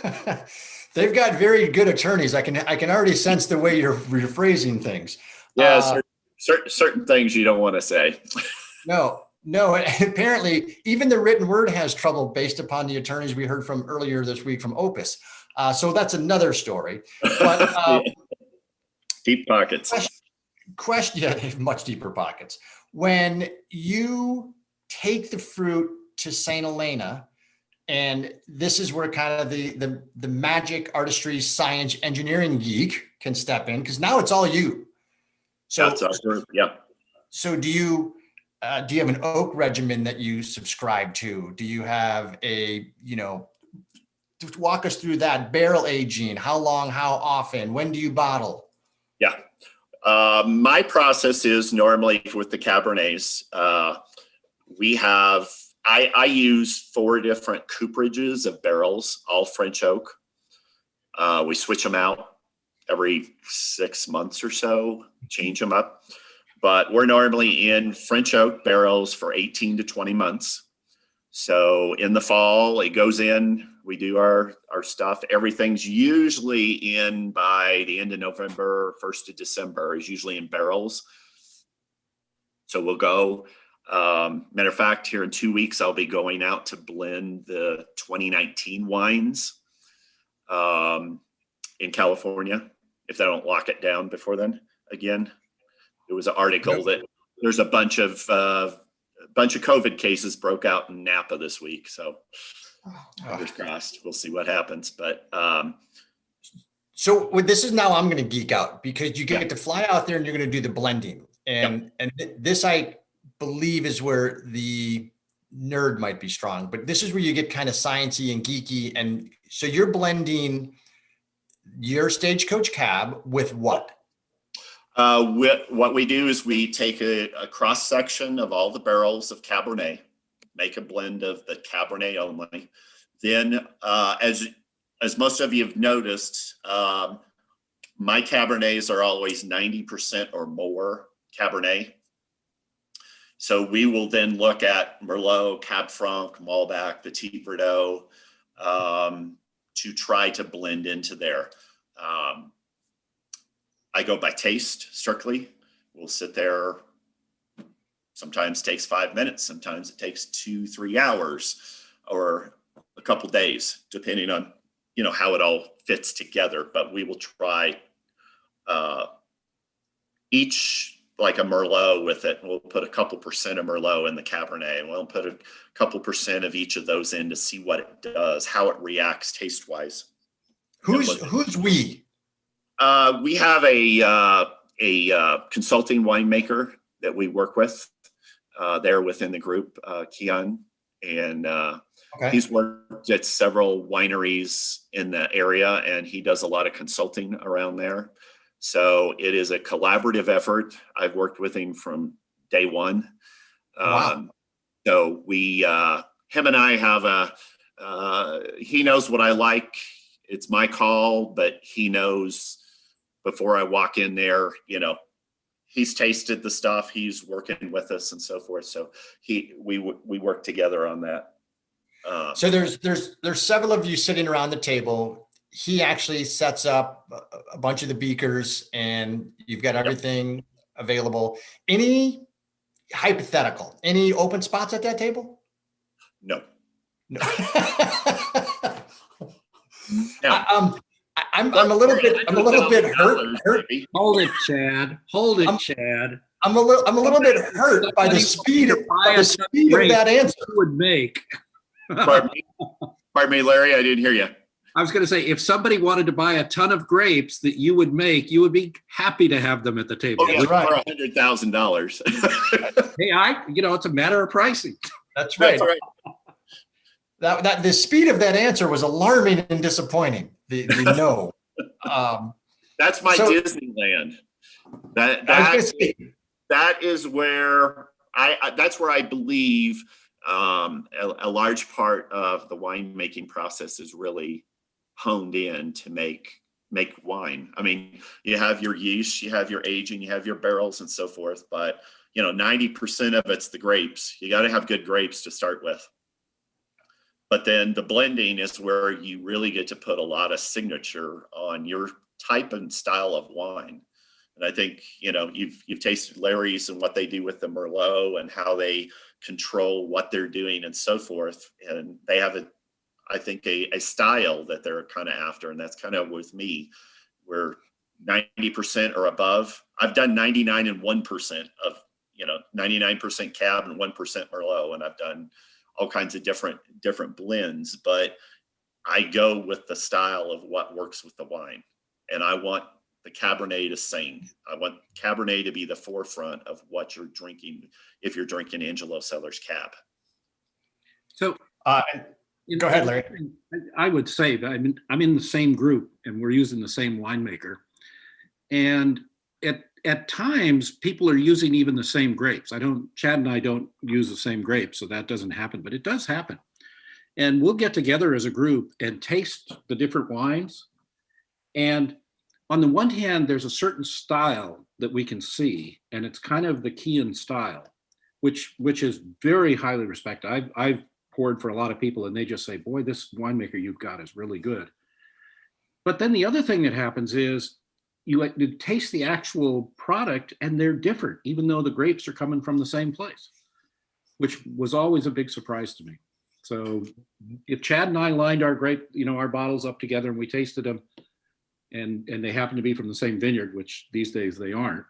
not. They've got very good attorneys. I can already sense the way you're phrasing things. Yeah, certain things you don't want to say. No. Apparently, even the written word has trouble based upon the attorneys we heard from earlier this week from Opus. So that's another story. But deep pockets. Question, much deeper pockets. When you take the fruit to St. Helena, and this is where kind of the magic, artistry, science, engineering geek can step in, because now it's all you. So that's our group. Yeah. So do you have an oak regimen that you subscribe to? Do you have walk us through that barrel aging? How long? How often? When do you bottle? Yeah. My process is normally with the Cabernets. I use 4 different cooperages of barrels, all French oak. We switch them out every 6 months or so, change them up. But we're normally in French oak barrels for 18 to 20 months. So in the fall, it goes in, we do our stuff. Everything's usually in by the end of November, 1st of December is usually in barrels. So we'll go. Matter of fact, here in 2 weeks, I'll be going out to blend the 2019 wines in California, if they don't lock it down before then again. There was an article that there's a bunch of COVID cases broke out in Napa this week. So fingers crossed, we'll see what happens. But so this is now I'm going to geek out, because you get to fly out there and you're going to do the blending. And this, I believe, is where the nerd might be strong, but this is where you get kind of sciencey and geeky. And so you're blending your Stagecoach Cab with what? What we do is we take a cross section of all the barrels of Cabernet, make a blend of the Cabernet only. Then, as most of you have noticed, my Cabernets are always 90% or more Cabernet. So we will then look at Merlot, Cab Franc, Malbec, Petit Verdot to try to blend into there. I go by taste strictly. We'll sit there, sometimes takes 5 minutes, sometimes it takes 2-3 hours, or a couple days, depending on, how it all fits together. But we will try each, like a Merlot with it. We'll put a couple percent of Merlot in the Cabernet, and we'll put a couple percent of each of those in to see what it does, how it reacts taste wise. Who's we? We have a consulting winemaker that we work with there within the group, Kian, and Okay. he's worked at several wineries in the area, and he does a lot of consulting around there. So it is a collaborative effort. I've worked with him from day one. Wow. So we, him and I have he knows what I like. It's my call, but he knows before I walk in there, he's tasted the stuff, he's working with us and so forth. So we work together on that. So there's several of you sitting around the table. He actually sets up a bunch of the beakers, and you've got everything available. Any hypothetical, any open spots at that table? No. No. No. I'm a little bit hurt. Hold it, Chad. Hold it, Chad. I'm a little bit hurt by the speed of that answer. Would make. Pardon me, Larry, I didn't hear you. I was going to say, if somebody wanted to buy a ton of grapes that you would make, you would be happy to have them at the table. Oh, yeah, right. For $100,000. Hey, it's a matter of pricing. That's right. That's right. That the speed of that answer was alarming and disappointing. The no. That's my So- Disneyland. I was gonna say, That is where that's where I believe a large part of the winemaking process is really honed in to make wine. I mean, you have your yeast, you have your aging, you have your barrels and so forth, but 90% of it's the grapes. You got to have good grapes to start with. But then the blending is where you really get to put a lot of signature on your type and style of wine. And I think, you've tasted Larry's and what they do with the Merlot and how they control what they're doing and so forth. And they have I think a style that they're kind of after. And that's kind of with me, where 90% or above. I've done 99 and 1% of, 99% Cab and 1% Merlot. And I've done all kinds of different blends, but I go with the style of what works with the wine. And I want the Cabernet to sing. I want Cabernet to be the forefront of what you're drinking if you're drinking Angelo Cellars Cab. So go ahead, Larry. I would say that I'm in the same group and we're using the same winemaker. And at times people are using even the same grapes. Chad and I don't use the same grapes, so that doesn't happen, but it does happen. And we'll get together as a group and taste the different wines. And on the one hand, there's a certain style that we can see, and it's kind of the Kian style, which is very highly respected. I've poured for a lot of people, and they just say, boy, this winemaker you've got is really good. But then the other thing that happens is you taste the actual product, and they're different, even though the grapes are coming from the same place, which was always a big surprise to me. So if Chad and I lined our our bottles up together and we tasted them, and they happen to be from the same vineyard, which these days they aren't,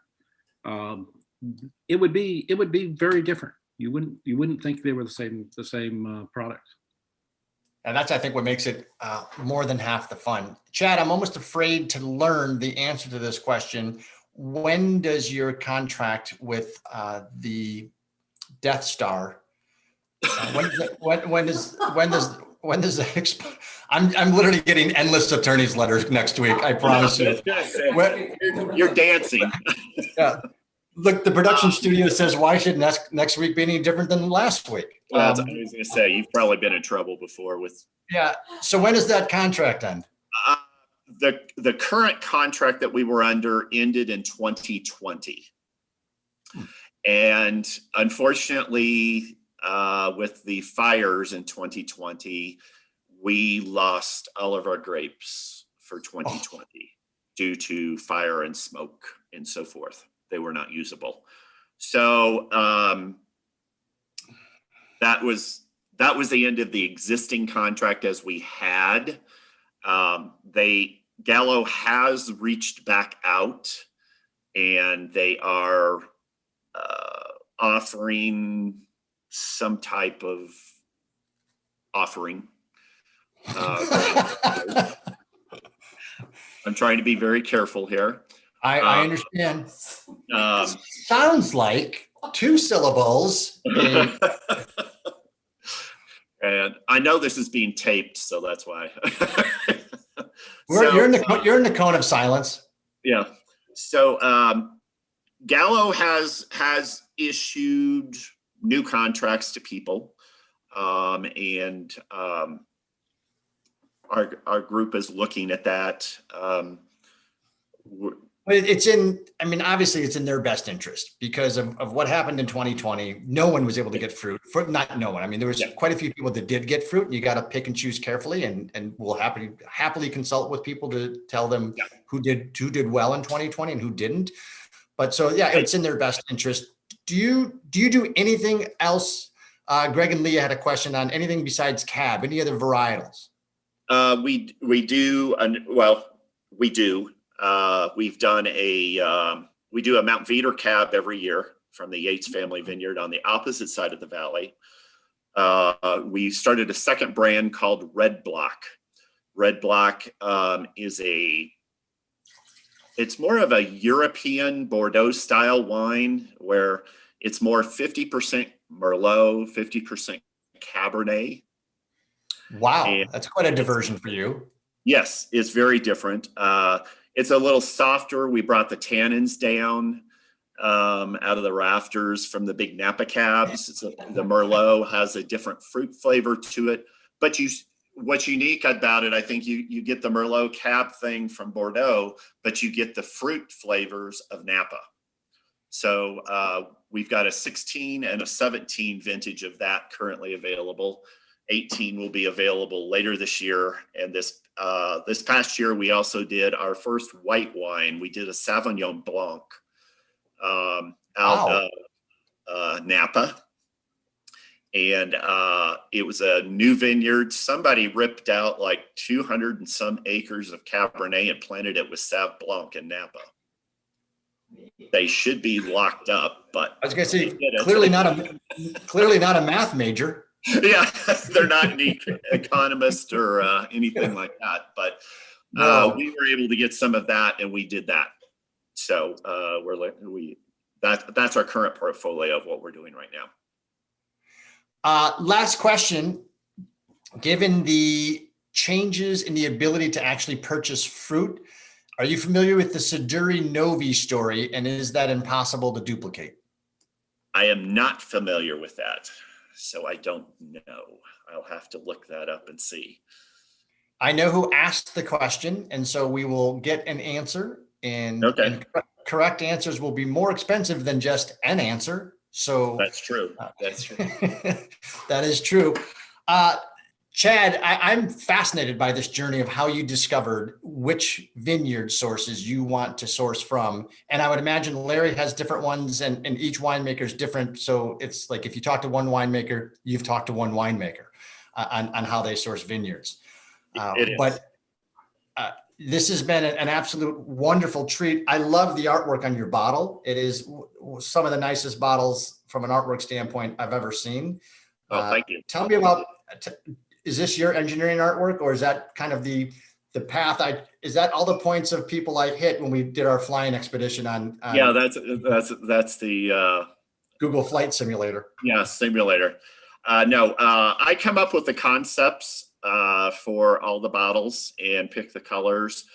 it would be very different. You wouldn't think they were the same product. And that's, I think, what makes it more than half the fun. Chad, I'm almost afraid to learn the answer to this question. When does your contract with the Death Star? When does that expire? I'm literally getting endless attorney's letters next week. I promise you. You're dancing. Yeah. Look, the production studio says, why should next week be any different than last week? Well, that's what I was going to say. You've probably been in trouble before with. Yeah. So when does that contract end? The current contract that we were under ended in 2020. And unfortunately, with the fires in 2020, we lost all of our grapes for 2020 due to fire and smoke and so forth. They were not usable. So that was the end of the existing contract as we had. Gallo has reached back out, and they are offering some type of offering. I'm trying to be very careful here. I understand. Um, Sounds like 2 syllables. and I know this is being taped, so that's why. You're in the cone of silence. Yeah. So Gallo has issued new contracts to people, and our group is looking at that. Obviously it's in their best interest because of what happened in 2020. No one was able to get fruit. Not no one. I mean, there was quite a few people that did get fruit, and you got to pick and choose carefully. And we'll happily consult with people to tell them who did well in 2020 and who didn't. But so it's in their best interest. Do you do anything else? Greg and Leah had a question on anything besides cab. Any other varietals? We do. We do. We've done we do a Mount Veeder cab every year from the Yates family vineyard on the opposite side of the valley. We started a second brand called Red Block. Red Block it's more of a European Bordeaux style wine where it's more 50% Merlot, 50% Cabernet. Wow, and that's quite a diversion for you. Yes, it's very different. It's a little softer. We brought the tannins down out of the rafters from the big Napa cabs. The Merlot has a different fruit flavor to it. But what's unique about it, I think you get the Merlot cab thing from Bordeaux, but you get the fruit flavors of Napa. So we've got a 16 and a 17 vintage of that currently available. 18 will be available later this year. And this past year, we also did our first white wine. We did a Sauvignon Blanc out of Napa. And it was a new vineyard. Somebody ripped out like 200 and some acres of Cabernet and planted it with Sauv Blanc in Napa. They should be locked up, but I was going to say clearly not a math major. Yeah, they're not any economist or anything like that, but we were able to get some of that, and we did that. So that's our current portfolio of what we're doing right now. Last question: given the changes in the ability to actually purchase fruit, are you familiar with the Siduri Novi story, and is that impossible to duplicate? I am not familiar with that. So I don't know. I'll have to look that up and see. I know who asked the question, and so we will get an answer. And correct answers will be more expensive than just an answer. So that's true. That's true. That is true. Chad, I'm fascinated by this journey of how you discovered which vineyard sources you want to source from. And I would imagine Larry has different ones and each winemaker is different. So it's like if you talk to one winemaker, you've talked to one winemaker on how they source vineyards. This has been an absolute wonderful treat. I love the artwork on your bottle. It is some of the nicest bottles from an artwork standpoint I've ever seen. Oh, thank you. Tell me about... Is this your engineering artwork, or is that kind of the path? Is that all the points of people I hit when we did our flying expedition on yeah, that's the Google Flight Simulator. Yeah, simulator. No, I come up with the concepts for all the bottles and pick the colors,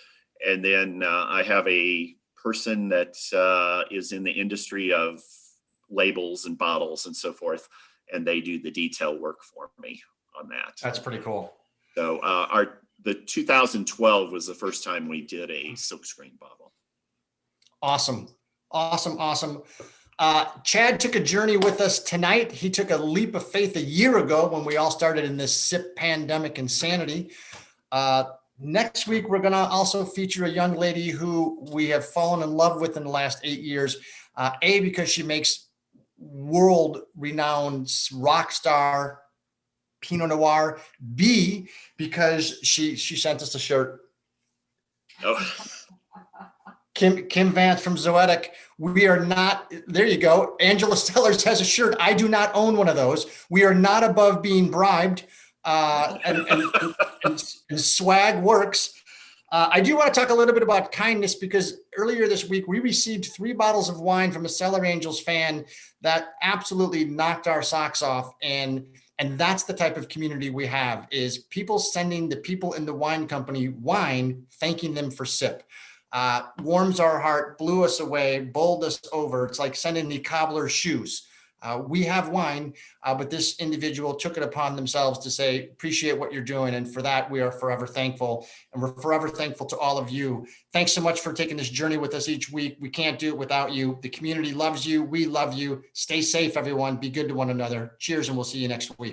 and then I have a person that is in the industry of labels and bottles and so forth, and they do the detail work for me on that. That's pretty cool. So the 2012 was the first time we did a silkscreen bottle. Awesome. Chad took a journey with us tonight. He took a leap of faith a year ago when we all started in this SIP pandemic insanity. Next week, we're going to also feature a young lady who we have fallen in love with in the last 8 years. Because she makes world-renowned rock star Pinot Noir. B, because she sent us a shirt. Oh, Kim Vance from Zoetic. We are not, there you go. Angelo Cellars has a shirt. I do not own one of those. We are not above being bribed. And swag works. I do want to talk a little bit about kindness, because earlier this week we received 3 bottles of wine from a Cellar Angels fan that absolutely knocked our socks off. And that's the type of community we have, is people sending the people in the wine company wine, thanking them for sip. Warms our heart, blew us away, bowled us over. It's like sending the cobbler's shoes. We have wine, but this individual took it upon themselves to say, appreciate what you're doing. And for that, we are forever thankful. And we're forever thankful to all of you. Thanks so much for taking this journey with us each week. We can't do it without you. The community loves you. We love you. Stay safe, everyone. Be good to one another. Cheers, and we'll see you next week.